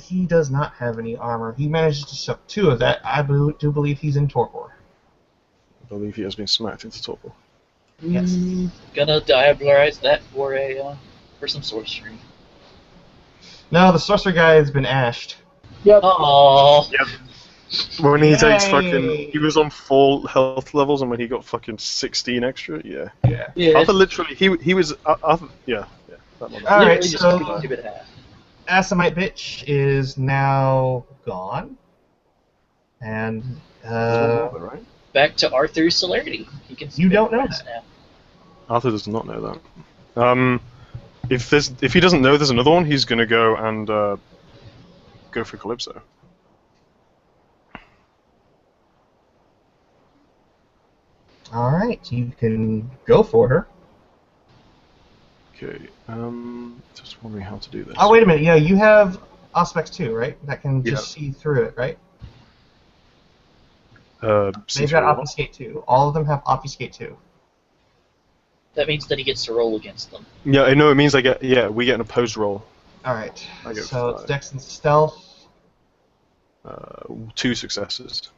He does not have any armor. He manages to soak 2 of that. I do believe he's in torpor. I believe he has been smacked into torpor. Yes. Gonna diabolarize that for some sorcery. No, the sorcerer guy has been ashed. Yep. Oh. Yep. When he takes Yay! fucking... He was on full health levels, and when he got fucking 16 extra, yeah. Yeah. Yeah. Arthur literally... He was... Arthur, yeah. That one. Alright, Literally just so keep it half. Assamite bitch is now gone. And, There's one more, right? Back to Arthur's celerity. He can You don't know spin that. now. Arthur does not know that. If he doesn't know there's another one, he's gonna go and go for Calypso. alright, you can go for her. Okay. Just wondering how to do this. Oh, wait a minute. Yeah, you have Auspex too, right? That can just see through it, right? See They've got through what? Obfuscate too. All of them have Obfuscate too. That means that he gets to roll against them. Yeah, I know. It means I get. Yeah, we get an opposed roll. Alright, I go so for it's Dex and Stealth. 2 successes.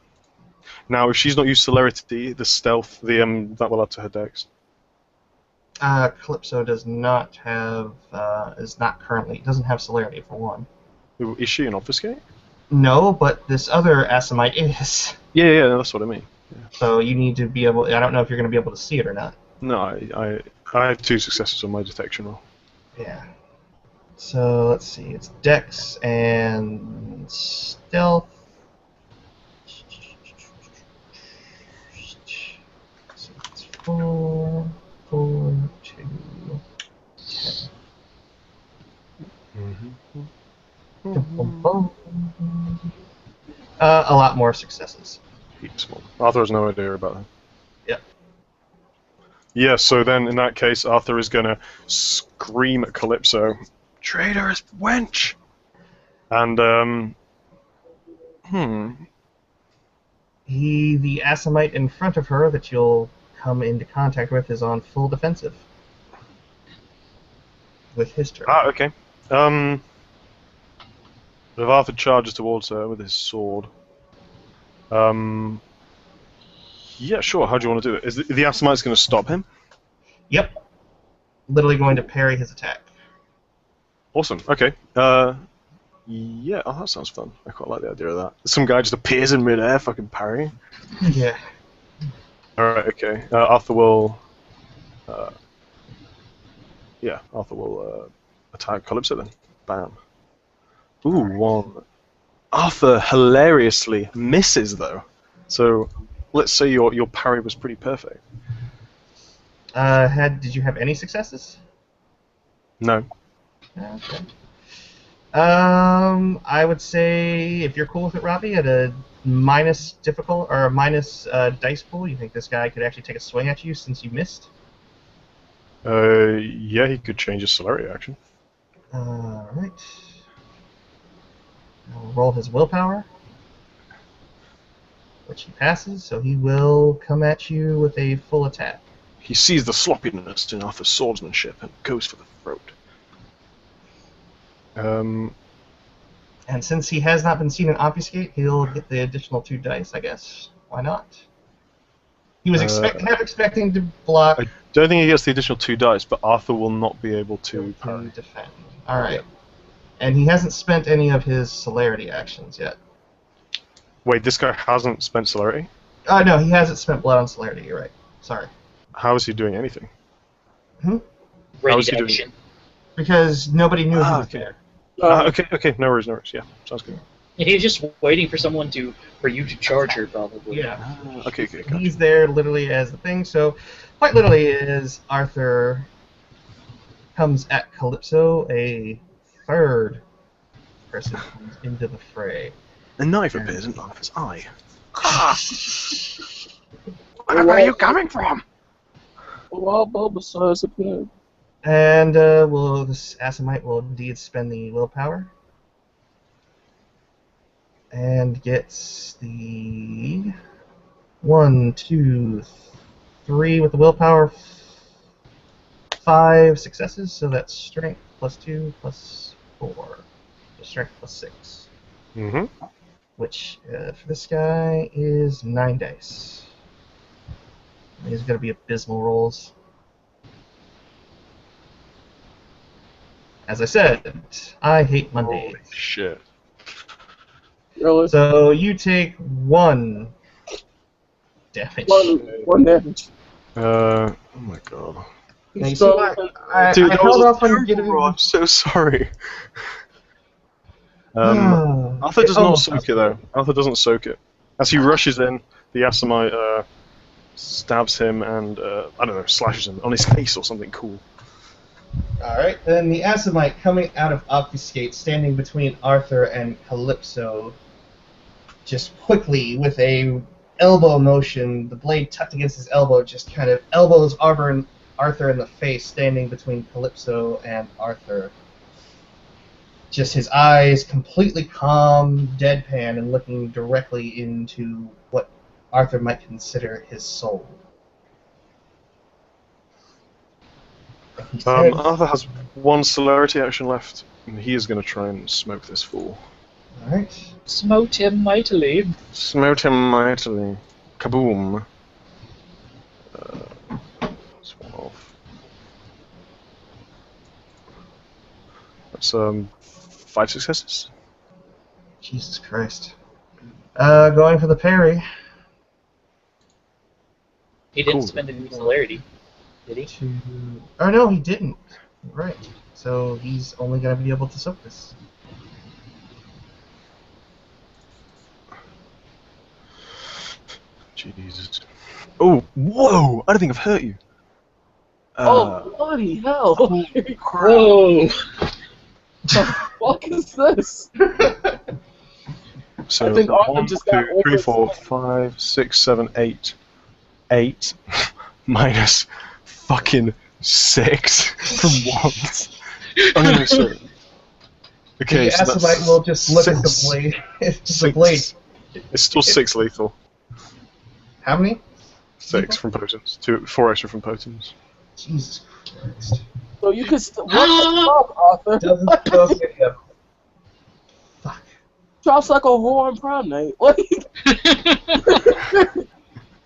Now, if she's not used celerity, the stealth, that will add to her dex. Calypso does not have, doesn't have celerity for one. Is she an obfuscate? No, but this other Assamite is. Yeah, that's what I mean. So you need to be able. I don't know if you're going to be able to see it or not. No, I have 2 successes on my detection roll. Yeah. So let's see. It's Dex and Stealth. So it's 4, 4, 2, 10. A lot more successes. Small. Arthur has no idea about that. Yep. Yeah, so then in that case, Arthur is gonna scream at Calypso, "Traitorous wench!" And The Assamite in front of her that you'll come into contact with is on full defensive. With his turn. okay. If Arthur charges towards her with his sword, yeah, sure. How do you want to do it? Is the Assamite's going to stop him? Yep. Literally going to parry his attack. Awesome. Okay. Yeah. Oh, that sounds fun. I quite like the idea of that. Some guy just appears in midair, fucking parrying. Yeah. All right. Okay. Arthur will. Yeah. Arthur will attack Calypso then. Bam. Ooh, 1. Arthur hilariously misses though. So let's say your parry was pretty perfect. Did you have any successes? No. Okay. I would say if you're cool with it, Robbie, at a minus difficult or a minus dice pool, you think this guy could actually take a swing at you since you missed? Yeah, he could change his celerity action. Alright. I'll roll his willpower, which he passes, so he will come at you with a full attack. He sees the sloppiness in Arthur's swordsmanship and goes for the throat. And since he has not been seen in Obfuscate, he'll get the additional 2 dice, I guess. Why not? He was half expecting to block. I don't think he gets the additional 2 dice, but Arthur will not be able to parry. Defend. Alright. And he hasn't spent any of his celerity actions yet. Wait, this guy hasn't spent celerity? No, he hasn't spent blood on celerity, you're right. Sorry. How is he doing anything? Hmm? Ready is he to doing? action. Because nobody knew he was okay. there. Okay, no worries, yeah, sounds good. He's just waiting for for you to charge her, probably. Yeah. Okay, gotcha. He's there literally as the thing. So, quite literally, is Arthur comes at Calypso, a third person comes into the fray. A knife appears in Arthur's eye. Where are you coming from? While Bulbasaur's appeared. And this Asimite will indeed spend the willpower. And gets the 1, 2, 3 with the willpower. 5 successes, so that's strength plus 2 plus 4. So strength plus 6. Mm-hmm. Which, for this guy, is 9 dice. These are going to be abysmal rolls. As I said, I hate Mondays. Holy shit. Really? So you take 1 damage. One damage. Oh my god. Now, you see So, why I Dude, that held was off a on terrible giving roll. I'm so sorry. Arthur does not soak it though. Arthur doesn't soak it. As he rushes in, the Asimite stabs him and, I don't know, slashes him on his face or something cool. Alright, then the Asimite coming out of Obfuscate, standing between Arthur and Calypso, just quickly, with a elbow motion, the blade tucked against his elbow, just kind of elbows Arthur in the face, standing between Calypso and Arthur. Just his eyes completely calm, deadpan, and looking directly into what Arthur might consider his soul. Arthur has 1 celerity action left, and he is going to try and smoke this fool. Alright. Smote him mightily. Smote him mightily. Kaboom. That's 1 off. That's 5 successes. Jesus Christ. Going for the parry. He didn't Cool. spend any celerity, did he? Oh no, he didn't. Right. So he's only going to be able to soak this. Jesus. Oh, whoa! I don't think I've hurt you. Oh, bloody hell! Whoa! The fuck is this? So I think Arthur 1, just 2, got 3, 4, overexcited. 5, 6, 7, 8. 8 minus fucking 6 from 1. Oh no, sorry. Okay, The so Asimite that's will just look at the 6. blade. It's just a 6. blade. It's still 6 lethal. How many? 6 from potents. 4 extra from potents. Jesus Christ. So you can still. What the fuck, Arthur? Doesn't soak it him. Fuck. Drops like a whore on prom night. What?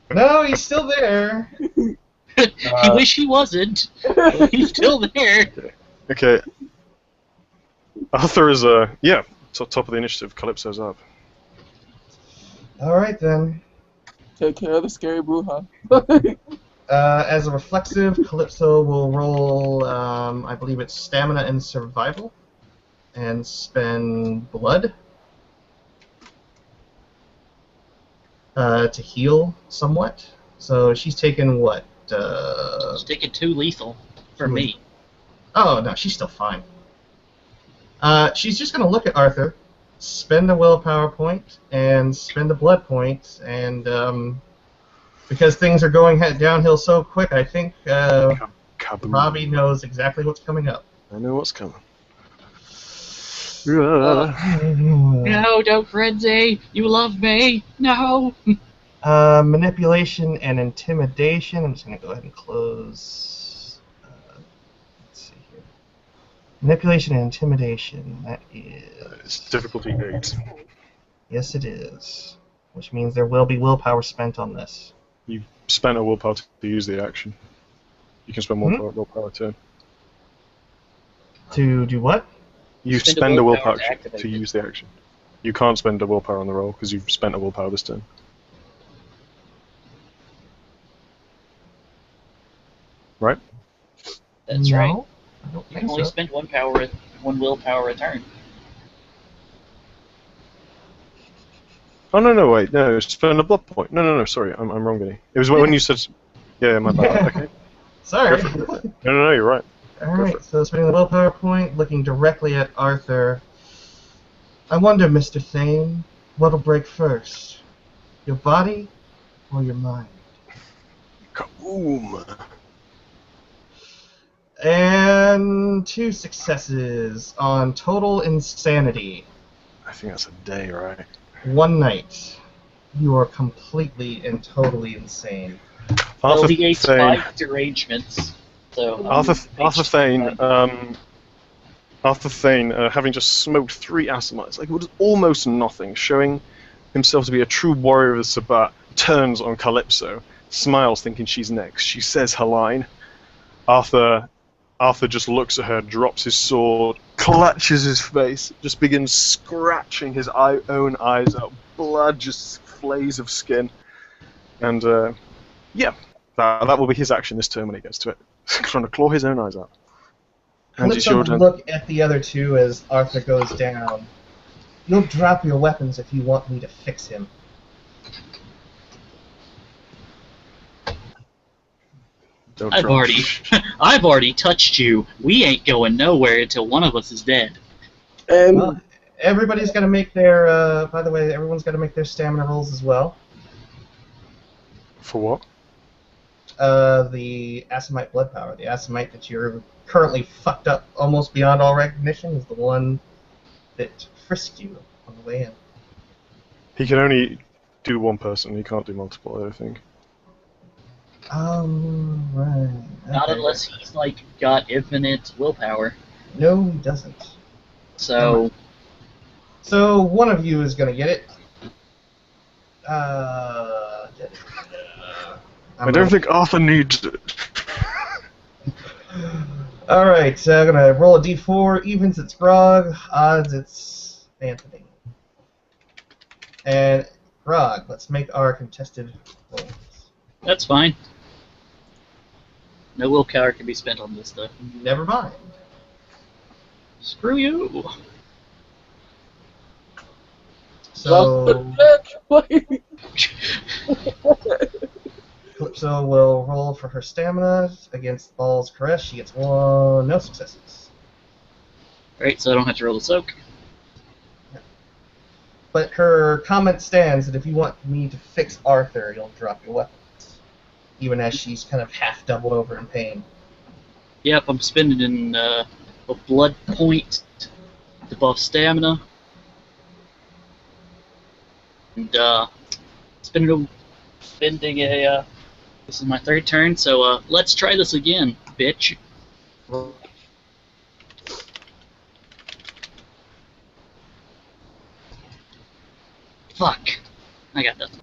No, he's still there. You wish he wasn't. He's still there. Okay. Arthur is, top of the initiative. Calypso's up. Alright then. Take care of the scary Bruja. As a reflexive, Calypso will roll, I believe it's stamina and survival, and spend blood to heal somewhat. So she's taken what? She's taking 2 lethal for me. Oh, no, she's still fine. She's just going to look at Arthur, spend a willpower point, and spend a blood point, and because things are going downhill so quick, I think Kaboom. Robbie knows exactly what's coming up. I know what's coming. No, don't frenzy. You love me. No. Manipulation and intimidation. I'm just going to go ahead and close. Let's see here. Manipulation and intimidation. That is. It's difficulty 8. Yes, it is. Which means there will be willpower spent on this. You've spent a willpower to use the action. You can spend one willpower turn. To do what? You Spend a spend a willpower willpower to activate to it. use the action. You can't spend a willpower on the roll because you've spent a willpower this turn. Right? That's No, right. I don't You think can only so. spend one willpower a turn. Oh no, wait, no, spend a blood point. No, sorry, I'm wrong, Vinny. It was when you said, yeah, my bad. Okay, Sorry. go for it. No, you're right. Alright, so spending the willpower point, looking directly at Arthur. I wonder, Mr. Thane, what'll break first? Your body or your mind? Kaboom! And 2 successes on total insanity. I think that's a day, right? 1 night. You are completely and totally insane. Well, Arthur he ate Thane, 5 derangements, so... Arthur Thane, Right. Arthur Thane, having just smoked 3 Assamites, like it was almost nothing, showing himself to be a true warrior of the Sabbat, turns on Kalypso, smiles thinking she's next. She says her line. Arthur just looks at her, drops his sword, clutches his face, just begins scratching his own eyes out. Blood just flays of skin. And, yeah, that will be his action this turn when he gets to it. Trying to claw his own eyes out. And it's Calypso your will turn. look at the other 2 as Arthur goes down. You'll drop your weapons if you want me to fix him. Don't I've drop. already touched you. We ain't going nowhere until one of us is dead. And Well, everybody's got to make their, by the way, everyone's got to make their stamina rolls as well. For what? The Assamite blood power. The Assamite that you're currently fucked up almost beyond all recognition is the one that frisked you on the way in. He can only do one person, he can't do multiple, I think. Right. Not Okay. unless he's, like, got infinite willpower. No, he doesn't. So, So one of you is going to get it. I don't think Arthur needs it. Alright, so I'm going to roll a d4. Evens, it's Grog. Odds, it's Anthony. And Grog, let's make our contested rolls. that's fine. No willpower can be spent on this, though. Never mind. Screw you! So like, Calypso will roll for her stamina against Ball's Caress. She gets 1, no successes. Alright, so I don't have to roll the soak. But her comment stands that if you want me to fix Arthur, you'll drop your weapons. Even as she's kind of half doubled over in pain. Yep, I'm spending a blood point to buff stamina. And, spending a, this is my 3rd turn, so, let's try this again, bitch. Fuck. I got nothing.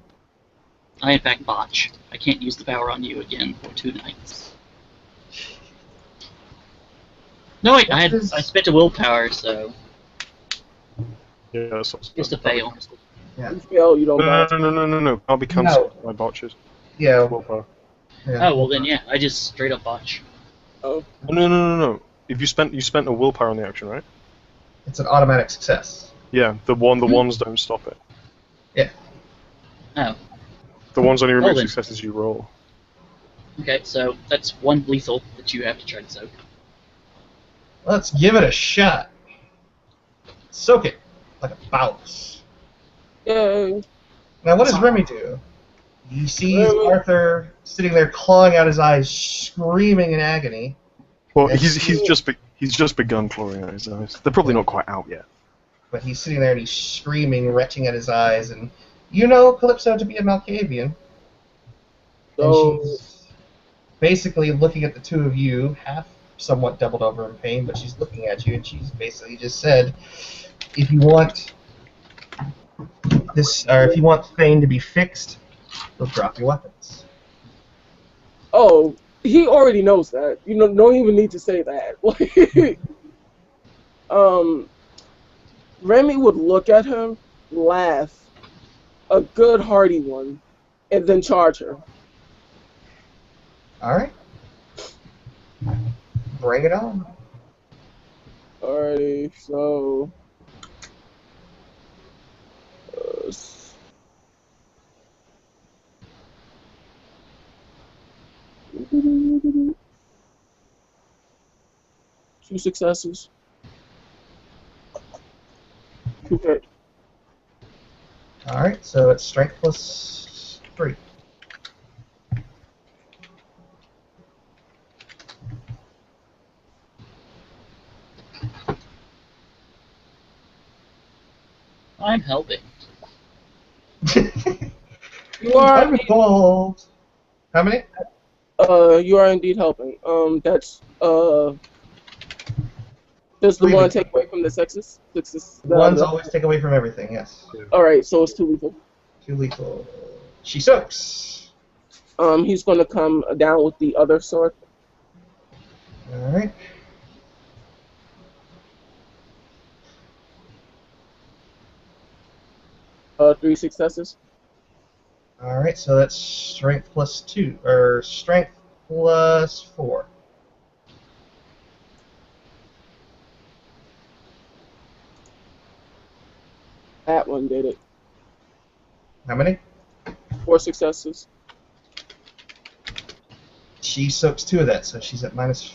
I, in fact, botch. I can't use the power on you again for 2 nights. No, wait, I spent a willpower, so Yeah, that's what's just a fail. you fail, you don't botch. No. I'll be cancelled by botches. Yeah. Willpower. Yeah. Oh, well then, yeah, I just straight up botch. Oh, No. If you spent a willpower on the action, right? It's an automatic success. Yeah, the ones don't stop it. Oh, The ones only remove then. successes you roll. okay, so that's 1 lethal that you have to try to soak. Let's give it a shot. Soak it like a bounce. yay. Now, what does Remy do? He sees Remy- Arthur sitting there clawing out his eyes, screaming in agony. Well, Yeah. he's just begun clawing at his eyes. They're probably not quite out yet. But he's sitting there and he's screaming, retching at his eyes, and you know Calypso to be a Malkavian. So, And she's basically looking at the 2 of you, half somewhat doubled over in pain, but she's looking at you, and she's basically just said, if you want this, or if you want Thane to be fixed, you'll drop your weapons. oh, he already knows that. You know, don't even need to say that. Remy would look at him, laugh, a good hearty one, and then charge her. Alright. Bring it on. Alrighty, so 2 successes. 2 hit. Alright, so it's strength plus 3. I'm helping. You are I'm involved. How many? you are indeed helping. That's does the Three one lethal. take away from the sexes? Sixes. One's always take away from everything, yes. Alright, so it's 2 lethal. 2 lethal. She soaks. He's gonna come down with the other sword. Alright. Three successes. Alright, so that's strength plus 2, or strength plus 4. That one did it. How many? 4 successes. She soaks 2 of that, so she's at minus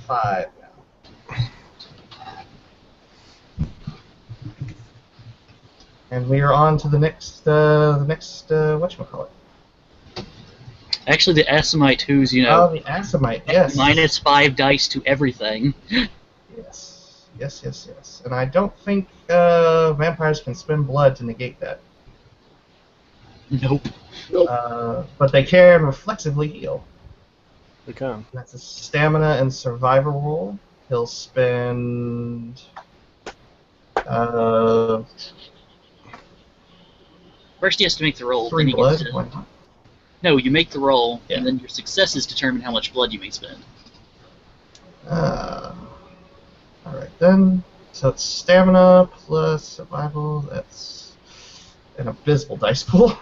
5 now. And we are on to the next whatchamacallit. Actually, the Asimite, who's, you Oh, know, the Asimite, yes. minus 5 dice to everything. Yes. Yes. And I don't think vampires can spend blood to negate that. Nope. Nope. But they can reflexively heal. We can. That's a stamina and survivor roll. He'll spend. First, he has to make the roll. 3 then he blood. gets to- Why not? No, you make the roll, Yeah. and then your successes determine how much blood you may spend. Alright then. So it's stamina plus survival. That's an abysmal dice pool.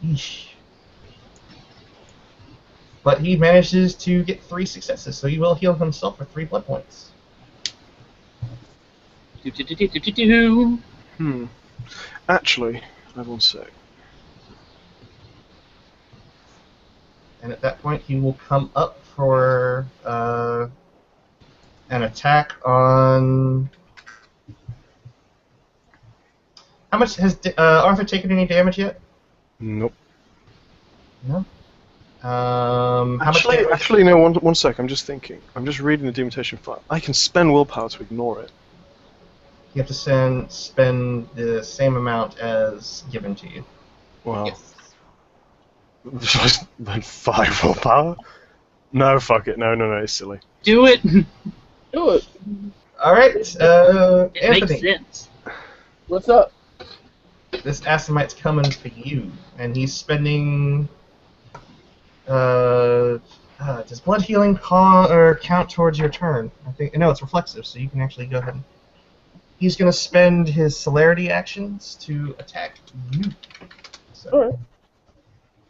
Eesh. But he manages to get 3 successes, so he will heal himself for 3 blood points. Do. Actually, I have 1 sec. And at that point, he will come up for an attack on. How much has Arthur taken any damage yet? Nope. No. How much damage? Actually, no. 1 sec. I'm just thinking. I'm just reading the demutation file. I can spend willpower to ignore it. You have to spend the same amount as given to you. Well, Yes. then 5 willpower. No, fuck it. No, it's silly. Do it! Do it. All right, It Anthony. makes sense. What's up? This Asimite's coming for you, and he's spending. Does blood healing count towards your turn? I think no, it's reflexive, so you can actually go ahead. He's going to spend his celerity actions to attack you. So, Alright.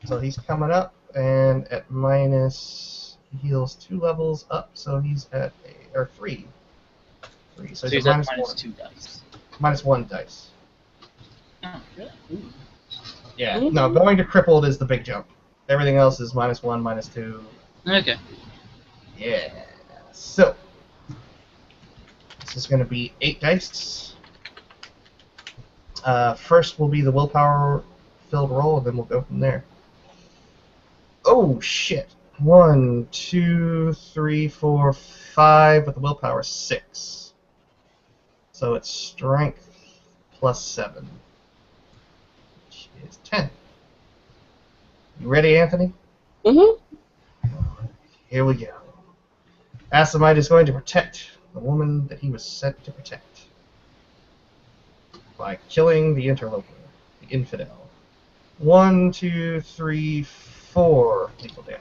so he's coming up, and at minus, he heals 2 levels up, so he's at 3. 3. So So he's he's at at minus minus 1. 2 dice. Minus 1 dice. Oh, really? Ooh. Yeah. No, going to crippled is the big jump. Everything else is minus 1, minus 2. Okay. Yeah. So, this is going to be 8 dice. First will be the willpower-filled roll, and then we'll go from there. Oh, shit. 1, 2, 3, 4, 5, with the willpower 6. So it's strength plus 7, which is 10. You ready, Anthony? Mm-hmm. Here we go. Asimite is going to protect the woman that he was sent to protect by killing the interloper, the infidel. 1, 2, 3, 4 lethal damage.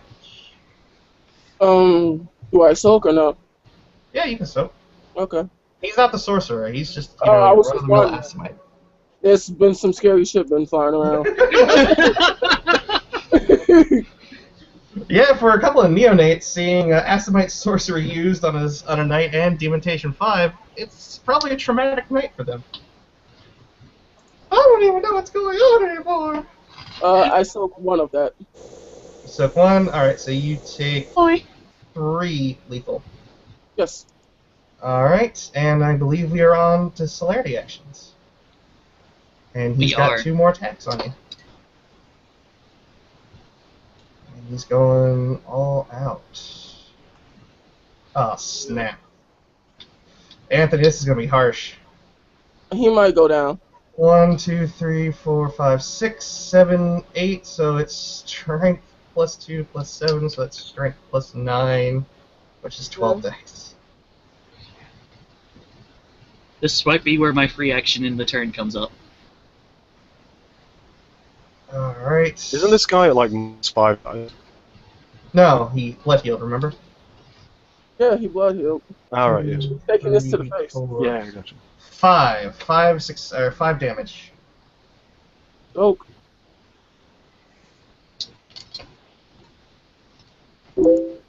Do I soak or no? Yeah, you can soak. Okay. He's not the sorcerer. He's just I was just run-of-the-mill wondering. Asimite. There's been some scary shit been flying around. Yeah, for a couple of neonates, seeing Asimite sorcery used on a knight and Demontation 5, it's probably a traumatic night for them. I don't even know what's going on anymore. I soak 1 of that. Soak 1. Alright, so you take 3 lethal. Yes. Alright, and I believe we are on to celerity actions. And he's We got are. 2 more attacks on you. And he's going all out. Oh, snap. Anthony, this is going to be harsh. He might go down. 1, 2, 3, 4, 5, 6, 7, 8. So it's strength plus 2 plus 7. So that's strength plus 9, which is 12 dice. This might be where my free action in the turn comes up. Alright. Isn't this guy at like -5 dice? No, he blood healed, remember? Yeah, he blood healed. Alright, yes. Taking this to the 3, face. 4, Yeah, gotcha. 5 damage. Soak. Two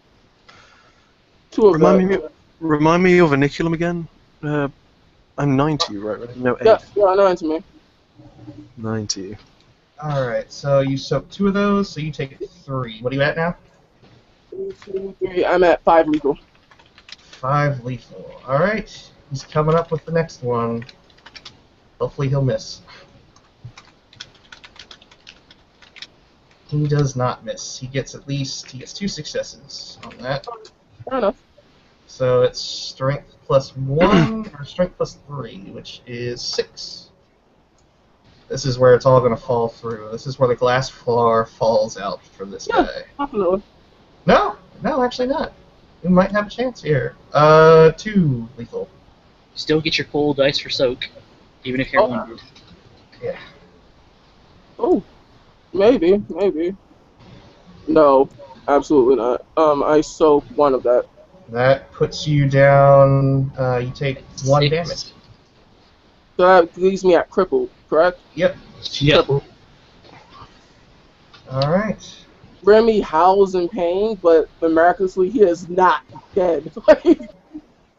of Remind them. me, remind me of Aniculum again. I'm 90, right? No, 8. Yeah, I know to me. 90. Alright, so you soak 2 of those, so you take 3. What are you at now? 1, 2, 3. I'm at 5 lethal. 5 lethal. Alright, he's coming up with the next one. Hopefully he'll miss. He does not miss. He gets 2 successes on that. Fair enough. So it's strength plus 1, or strength plus 3, which is 6. This is where it's all going to fall through. This is where the glass floor falls out for this Yeah. guy. Definitely. No, actually not. We might have a chance here. 2 lethal. Still get your full dice for soak, even if you're Oh. wounded. Yeah. Oh, maybe. No, absolutely not. I soak 1 of that. That puts you down, you take 1 6. damage. So that leaves me at crippled, correct? Yep. Yep. Alright. Remy howls in pain, but miraculously he is not dead.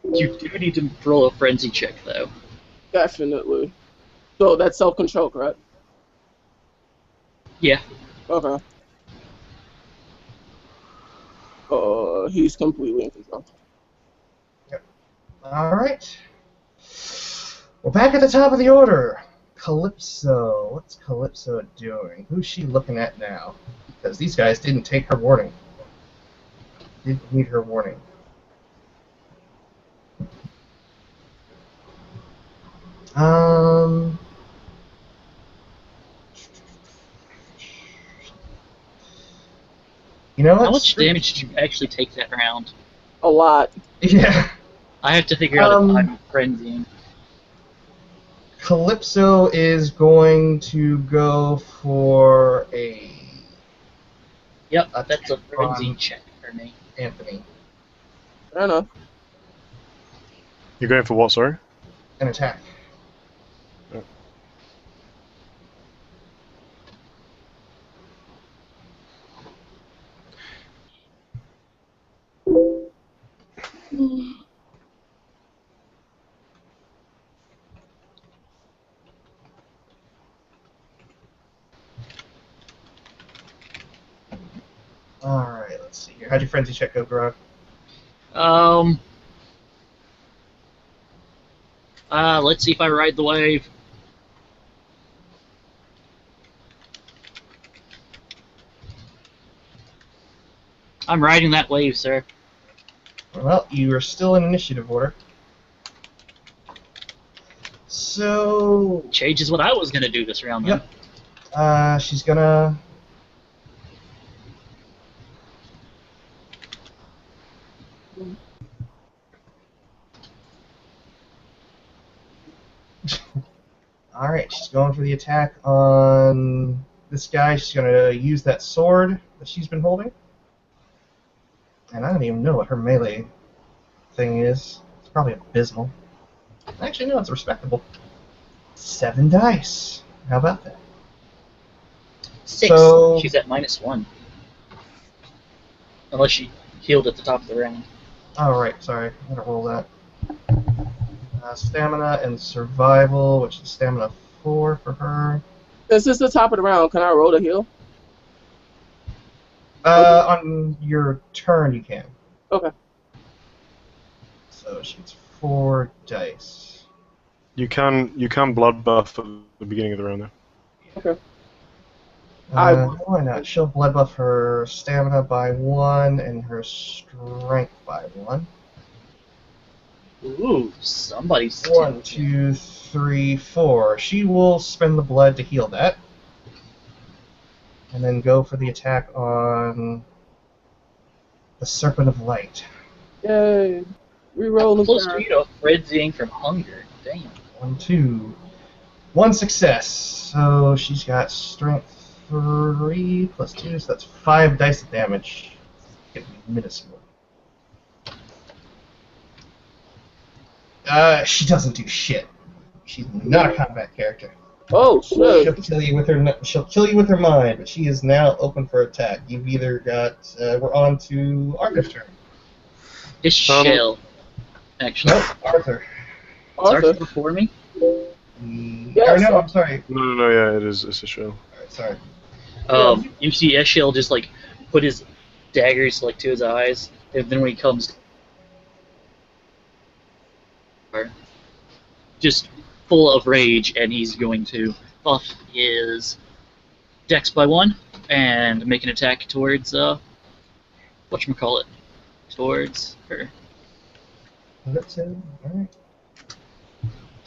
You do need to roll a frenzy check, though. Definitely. So that's self-control, correct? Yeah. Okay. He's completely in control. Alright. We're back at the top of the order. Kalypso. What's Kalypso doing? Who's she looking at now? Because these guys didn't take her warning. Didn't need her warning. You know what? How much damage did you actually take that round? A lot. Yeah. I have to figure out if I'm frenzying. Kalypso is going to go for a Yep, that's a frenzy check for me. Anthony. Fair enough. You're going for what, sorry? An attack. Alright, let's see here. How'd your frenzy check go, Grog? Let's see if I ride the wave. I'm riding that wave, sir. Well, you are still in initiative order. So... Changes what I was gonna do this round, then. Yep. She's gonna... Alright, she's going for the attack on this guy. She's gonna use that sword that she's been holding. And I don't even know what her melee thing is. It's probably abysmal. Actually, no, it's respectable. 7 dice. How about that? 6. So- She's at -1. Unless she healed at the top of the round. Oh, right, sorry. I'm gonna roll that. Stamina and survival, which is stamina 4 for her. This is the top of the round. Can I roll the heal? On your turn, you can. Okay. So she gets 4 dice. You can blood buff at the beginning of the round, though. Okay. I will. Why not? She'll blood buff her stamina by 1 and her strength by 1. Ooh, somebody's 1, 2, 3, 4. She will spend the blood to heal that. And then go for the attack on the Serpent of Light. Yay. Reroll the close to you know, frenzying from hunger. Damn. 1, 2. 1 success. So she's got strength 3 plus 2, so that's 5 dice of damage. It's gonna be minuscule. She doesn't do shit. She's not a combat character. Oh, shit. She'll kill you with her. She'll kill you with her mind, but she is now open for attack. You've either got. We're on to Arthur's turn. It's Shell. Actually. Nope, Arthur. Is Arthur Arthur. before me? Or no, I'm sorry. No, yeah, it is. It's a show. Alright, sorry. You see Eshel just like put his daggers like to his eyes, and then when he comes, just full of rage, and he's going to buff his dex by 1 and make an attack towards whatchamacallit, towards her. That's it. Alright.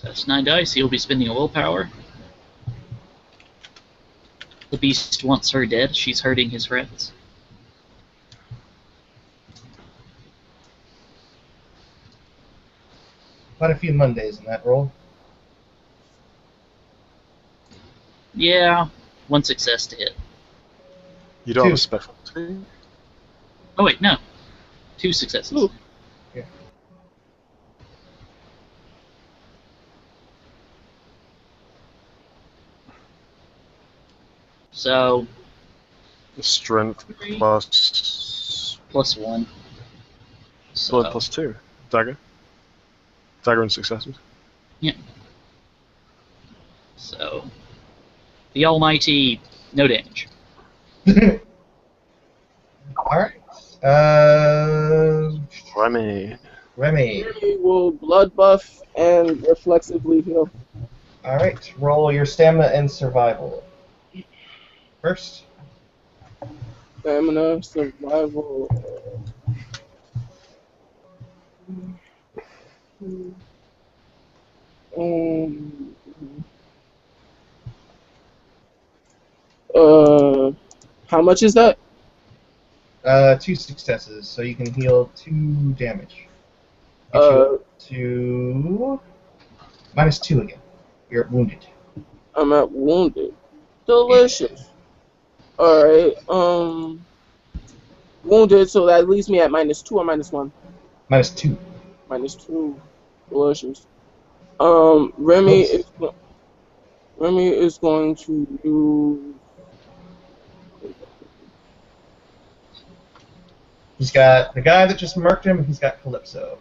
That's 9 dice. He'll be spending a willpower. The beast wants her dead. She's hurting his friends. Quite a few Mondays in that roll. Yeah, 1 success to hit. You don't 2. have a specialty? Oh wait, no. 2 successes. Ooh. Yeah. So, Strength Three. plus plus 1. So, blood plus 2. Dagger. Dagger and successes. so, the almighty, no damage. Alright. Remy. Remy. Remy will blood buff and reflexively heal. Alright, roll your stamina and survival. First. Stamina, survival. How much is that? 2 successes, so you can heal 2 damage. Get you up to -2 again. You're wounded. I'm at wounded. Delicious. Alright, wounded, so that leaves me at -2 or -1? -2. -2. Delicious. Remy is going to use. He's got the guy that just murked him, and he's got Calypso.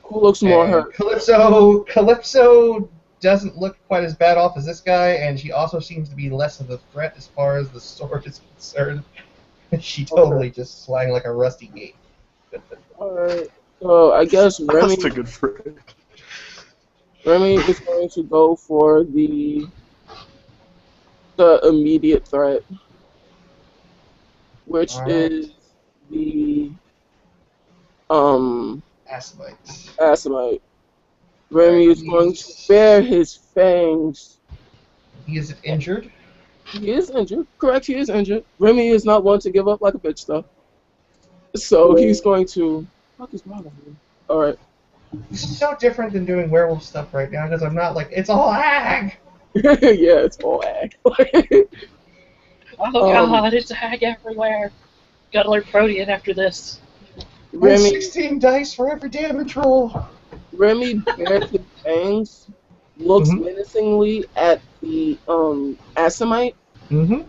Who looks more And hurt? Calypso doesn't look quite as bad off as this guy, and she also seems to be less of a threat as far as the sword is concerned. She totally just swung like a rusty gate. Alright, so I guess Remy That's a good friend. is going to go for the immediate threat, which Alright. is the Asimite. Asimite. Remy is going to bare his fangs. He is injured. He is injured. Correct, he is injured. Remy is not one to give up like a bitch, though. So he's going to. Fuck is wrong with him? Alright. This is so different than doing werewolf stuff right now, because I'm not like, it's all ag! Yeah, it's all ag. Oh god, it's a hag everywhere. Gotta learn Protean after this. Roll Remy 16 dice for every damage roll! Remy bares his fangs, looks menacingly at the Asimite, Mm-hmm.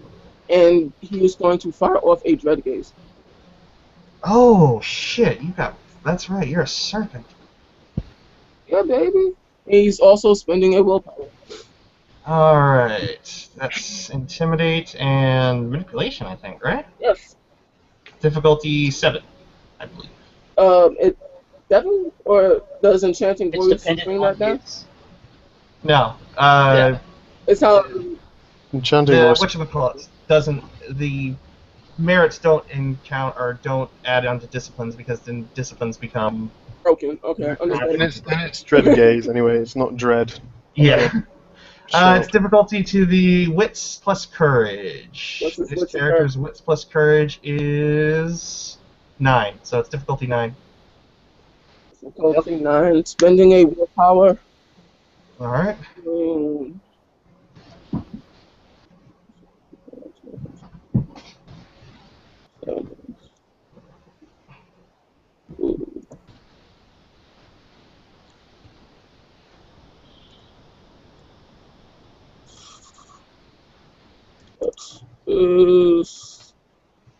and he is going to fire off a Dread Gaze. Oh, shit, that's right, you're a serpent. Yeah, baby. And he's also spending a willpower. Alright. That's Intimidate and Manipulation, I think, right? Yes. Difficulty 7, I believe. It 7 or does Enchanting It's Voice dependent bring on that down? his. No. Yeah. It's how. Enchanting The voice. whatchamacallit doesn't. The merits don't count or don't add onto disciplines because then disciplines become. Broken. Okay, And understand. it's dread gaze anyway. It's not dread. Yeah. So, It's difficulty to the wits plus courage. What's This your character's wits plus courage is 9, so it's difficulty 9. Difficulty 9. Spending a willpower. All right. Hmm. Ooh. Is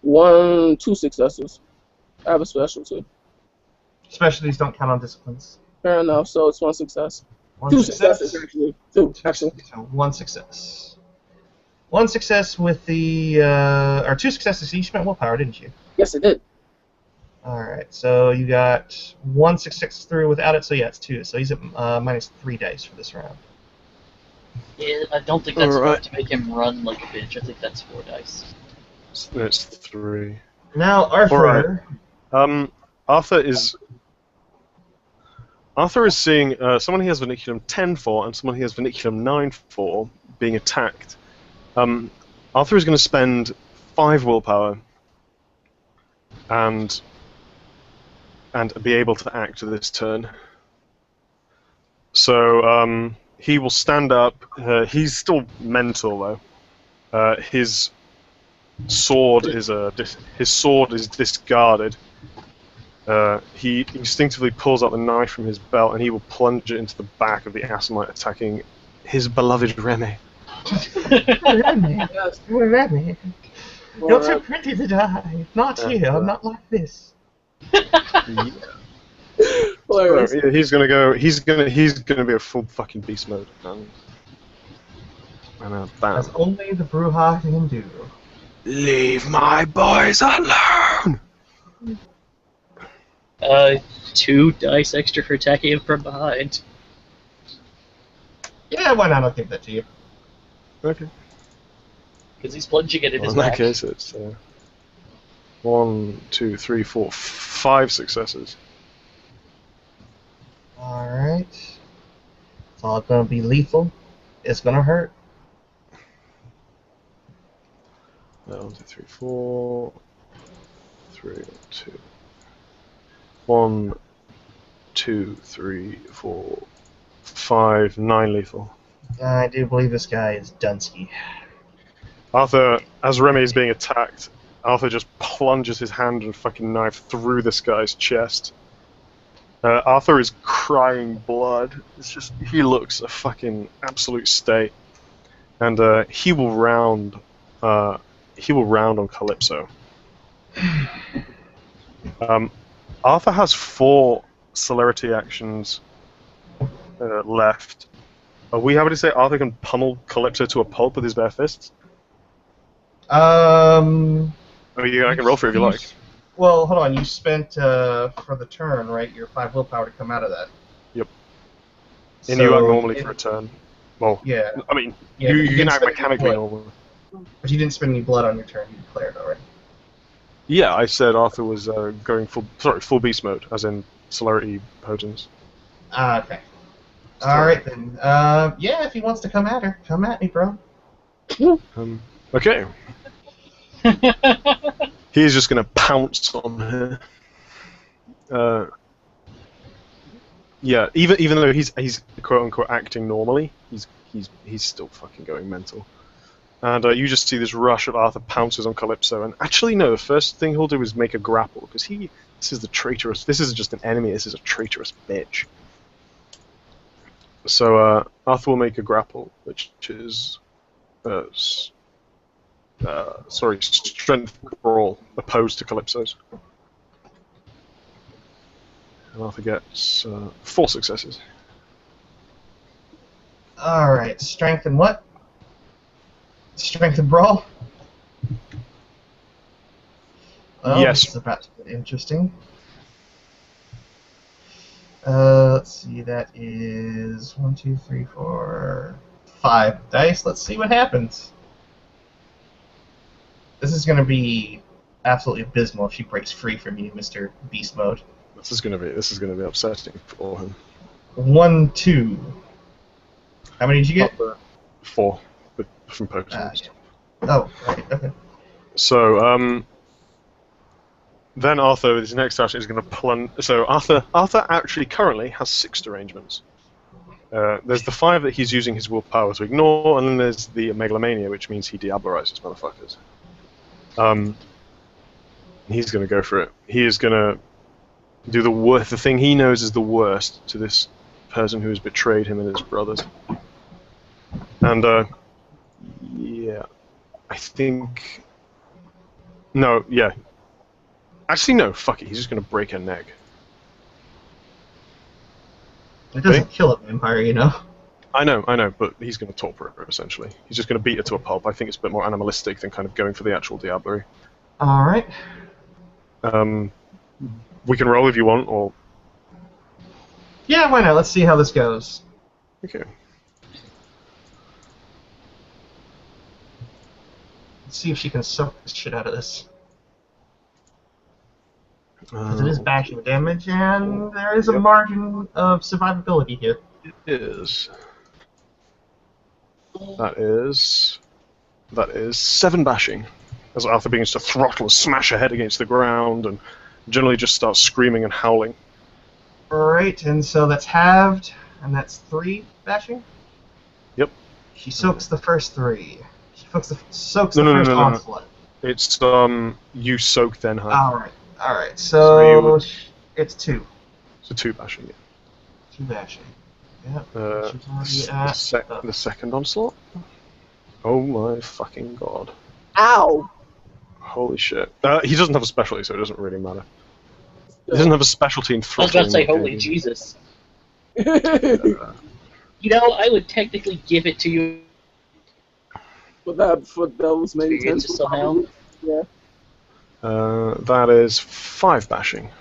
2 successes. I have a specialty. Specialties don't count on disciplines. Fair enough. So it's 1 success. 1 2 success. successes actually. 2 actually. So 1 success. 1 success with the or 2 successes. You spent willpower, didn't you? Yes, it did. All right. So you got 1 success through without it. So yeah, it's 2. So he's at minus 3 dice for this round. Yeah, I don't think that's Alright. enough to make him run like a bitch. I think that's 4 dice. it's 3. Now Arthur. Alright. Arthur is seeing someone he has Verniculum 10 for and someone he has Verniculum 9 for being attacked. Arthur is going to spend 5 willpower and be able to act this turn. So he will stand up. He's still mental though. His sword is discarded. He instinctively pulls out the knife from his belt and he will plunge it into the back of the Asimite, attacking his beloved Remy. Remy, Yes. Remy, you're too Alright. pretty to die. Not here, not like this. Hilarious. Yeah, he's gonna be a full fucking beast mode. And bam. As only the Bruja can do. Leave my boys alone. 2 dice extra for attacking him from behind. Yeah, why not? I'll give that to you. Okay. Because he's plunging it in his In that back. case, it's 1, 2, 3, 4, 5 successes. Alright. It's all gonna be lethal. It's gonna hurt. 1, 2, 3, 4, 3, 2. 1, 2, 3, 4, 5, 9 lethal. I do believe this guy is Dunsky. Arthur, as Remy is being attacked, Arthur just plunges his hand and fucking knife through this guy's chest. Arthur is crying blood. It's just, he looks a fucking absolute state. And he will round on Calypso. Arthur has 4 celerity actions left. Are we happy to say Arthur can pummel Calypso to a pulp with his bare fists? I mean, I can roll for it if you like. Well, hold on. You spent for the turn, right? Your 5 willpower to come out of that. Yep. So And you act normally for a turn. Well, Yeah. I mean, Yeah, you but can didn't act spend any mechanically blood. normally. But you didn't spend any blood on your turn. You declared already. Yeah, I said Arthur was going full beast mode, as in celerity potence. Okay. Alright then. Yeah, if he wants to come at her, come at me, bro. Okay. He's just gonna pounce on her. Yeah, even though he's quote unquote acting normally, he's still fucking going mental. And you just see this rush of Arthur pounces on Calypso, and actually no, the first thing he'll do is make a grapple, because this isn't just an enemy, this is a traitorous bitch. So Arthur will make a grapple, which is strength brawl, opposed to Calypso's. And Arthur gets 4 successes. Alright, strength and what? Strength and brawl? Well, Yes. This is about to get interesting. Let's see, that is 1, 2, 3, 4, 5 dice. Let's see what happens. This is going to be absolutely abysmal if she breaks free from you, Mr. Beast Mode. This is gonna be upsetting for him. 1, 2. How many did you get? 4, but from potions. Oh, right, okay. So, then Arthur, with his next action, is going to plunge. So Arthur actually currently has 6 derangements. There's the 5 that he's using his willpower to ignore, and then there's the megalomania, which means he diablerizes motherfuckers. He's going to go for it. He is going to do the thing he knows is the worst to this person who has betrayed him and his brothers. And yeah, I think no, yeah. Actually, no. Fuck it. He's just going to break her neck. It doesn't kill a vampire, you know. I know, but he's going to torpor her, essentially. He's just going to beat her to a pulp. I think it's a bit more animalistic than kind of going for the actual diablerie. Alright. We can roll if you want, or... Yeah, why not? Let's see how this goes. Okay. Let's see if she can soak the shit out of this. Because it is bashing damage, and there is a margin of survivability here. It is. That is 7 bashing. As Arthur begins to throttle and smash her head against the ground, and generally just starts screaming and howling. Alright, and so that's halved, and that's 3 bashing? Yep. She soaks the first 3. She soaks the first No. onslaught. It's, you soak then half. Alright, so it's 2. So 2 bashing, yeah. 2 bashing. Yep. She's already at The second onslaught? Oh my fucking god. Ow! Holy shit. He doesn't have a specialty, so it doesn't really matter. He doesn't have a specialty in I was throttling. about to say, holy Jesus. You know, I would technically give it to you. For those many Experience times. somehow. Yeah. That is 5 bashing.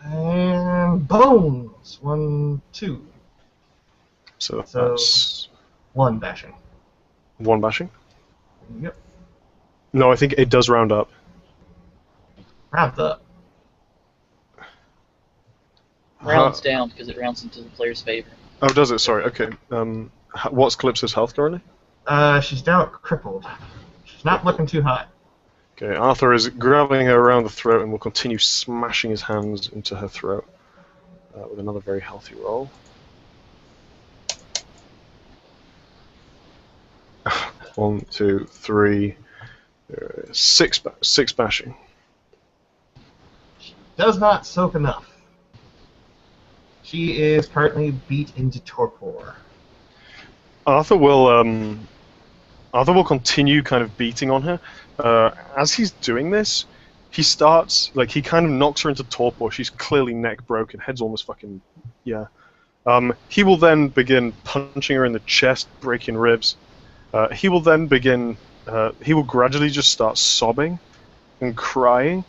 And bones! 1, 2. So So- that's 1 bashing. 1 bashing? Yep. No, I think it does round up. Round up. Rounds down because it rounds into the player's favor. Oh, does it? Sorry, okay. What's Calypso's health currently? She's now crippled. She's not looking too hot. Okay, Arthur is grabbing her around the throat and will continue smashing his hands into her throat with another very healthy roll. 1, 2, 3, 6 bashing. Does not soak enough. She is currently beat into torpor. Arthur will continue kind of beating on her. As he's doing this, he starts, like, he kind of knocks her into torpor. She's clearly neck broken, head's almost fucking, yeah. He will then begin punching her in the chest, breaking ribs. He will then begin, he will gradually just start sobbing and crying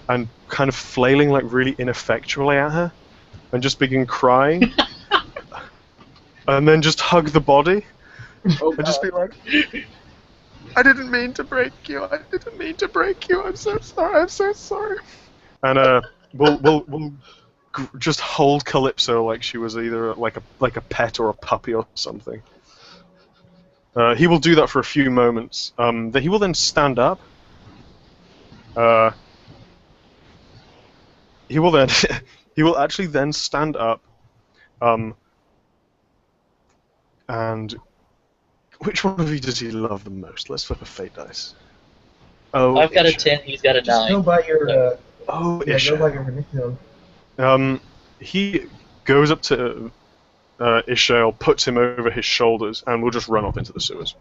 and kind of flailing like really ineffectually at her and just begin crying. And then just hug the body and just be like, I didn't mean to break you, I didn't mean to break you, I'm so sorry, I'm so sorry. And we'll just hold Kalypso like she was either like a pet or a puppy or something. He will do that for a few moments. He will then stand up. He will actually then stand up. And which one of you does he love the most? Let's flip a fate dice. Oh, I've got a Isha. 10, he's got a 9. Just go by your, Oh, yeah, Isha. go by your manipulum. He goes up to Ishael, puts him over his shoulders, and will just run off into the sewers.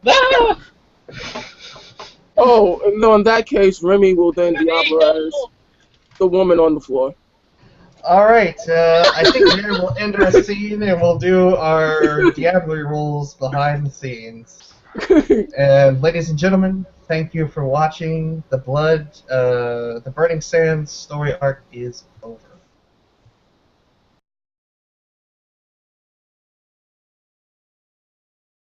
Ah! Oh, no, in that case, Remy will then diablerize the woman on the floor. Alright, I think here we'll end our scene and we'll do our Diablo rolls behind the scenes. And ladies and gentlemen, thank you for watching. The Burning Sands story arc is over.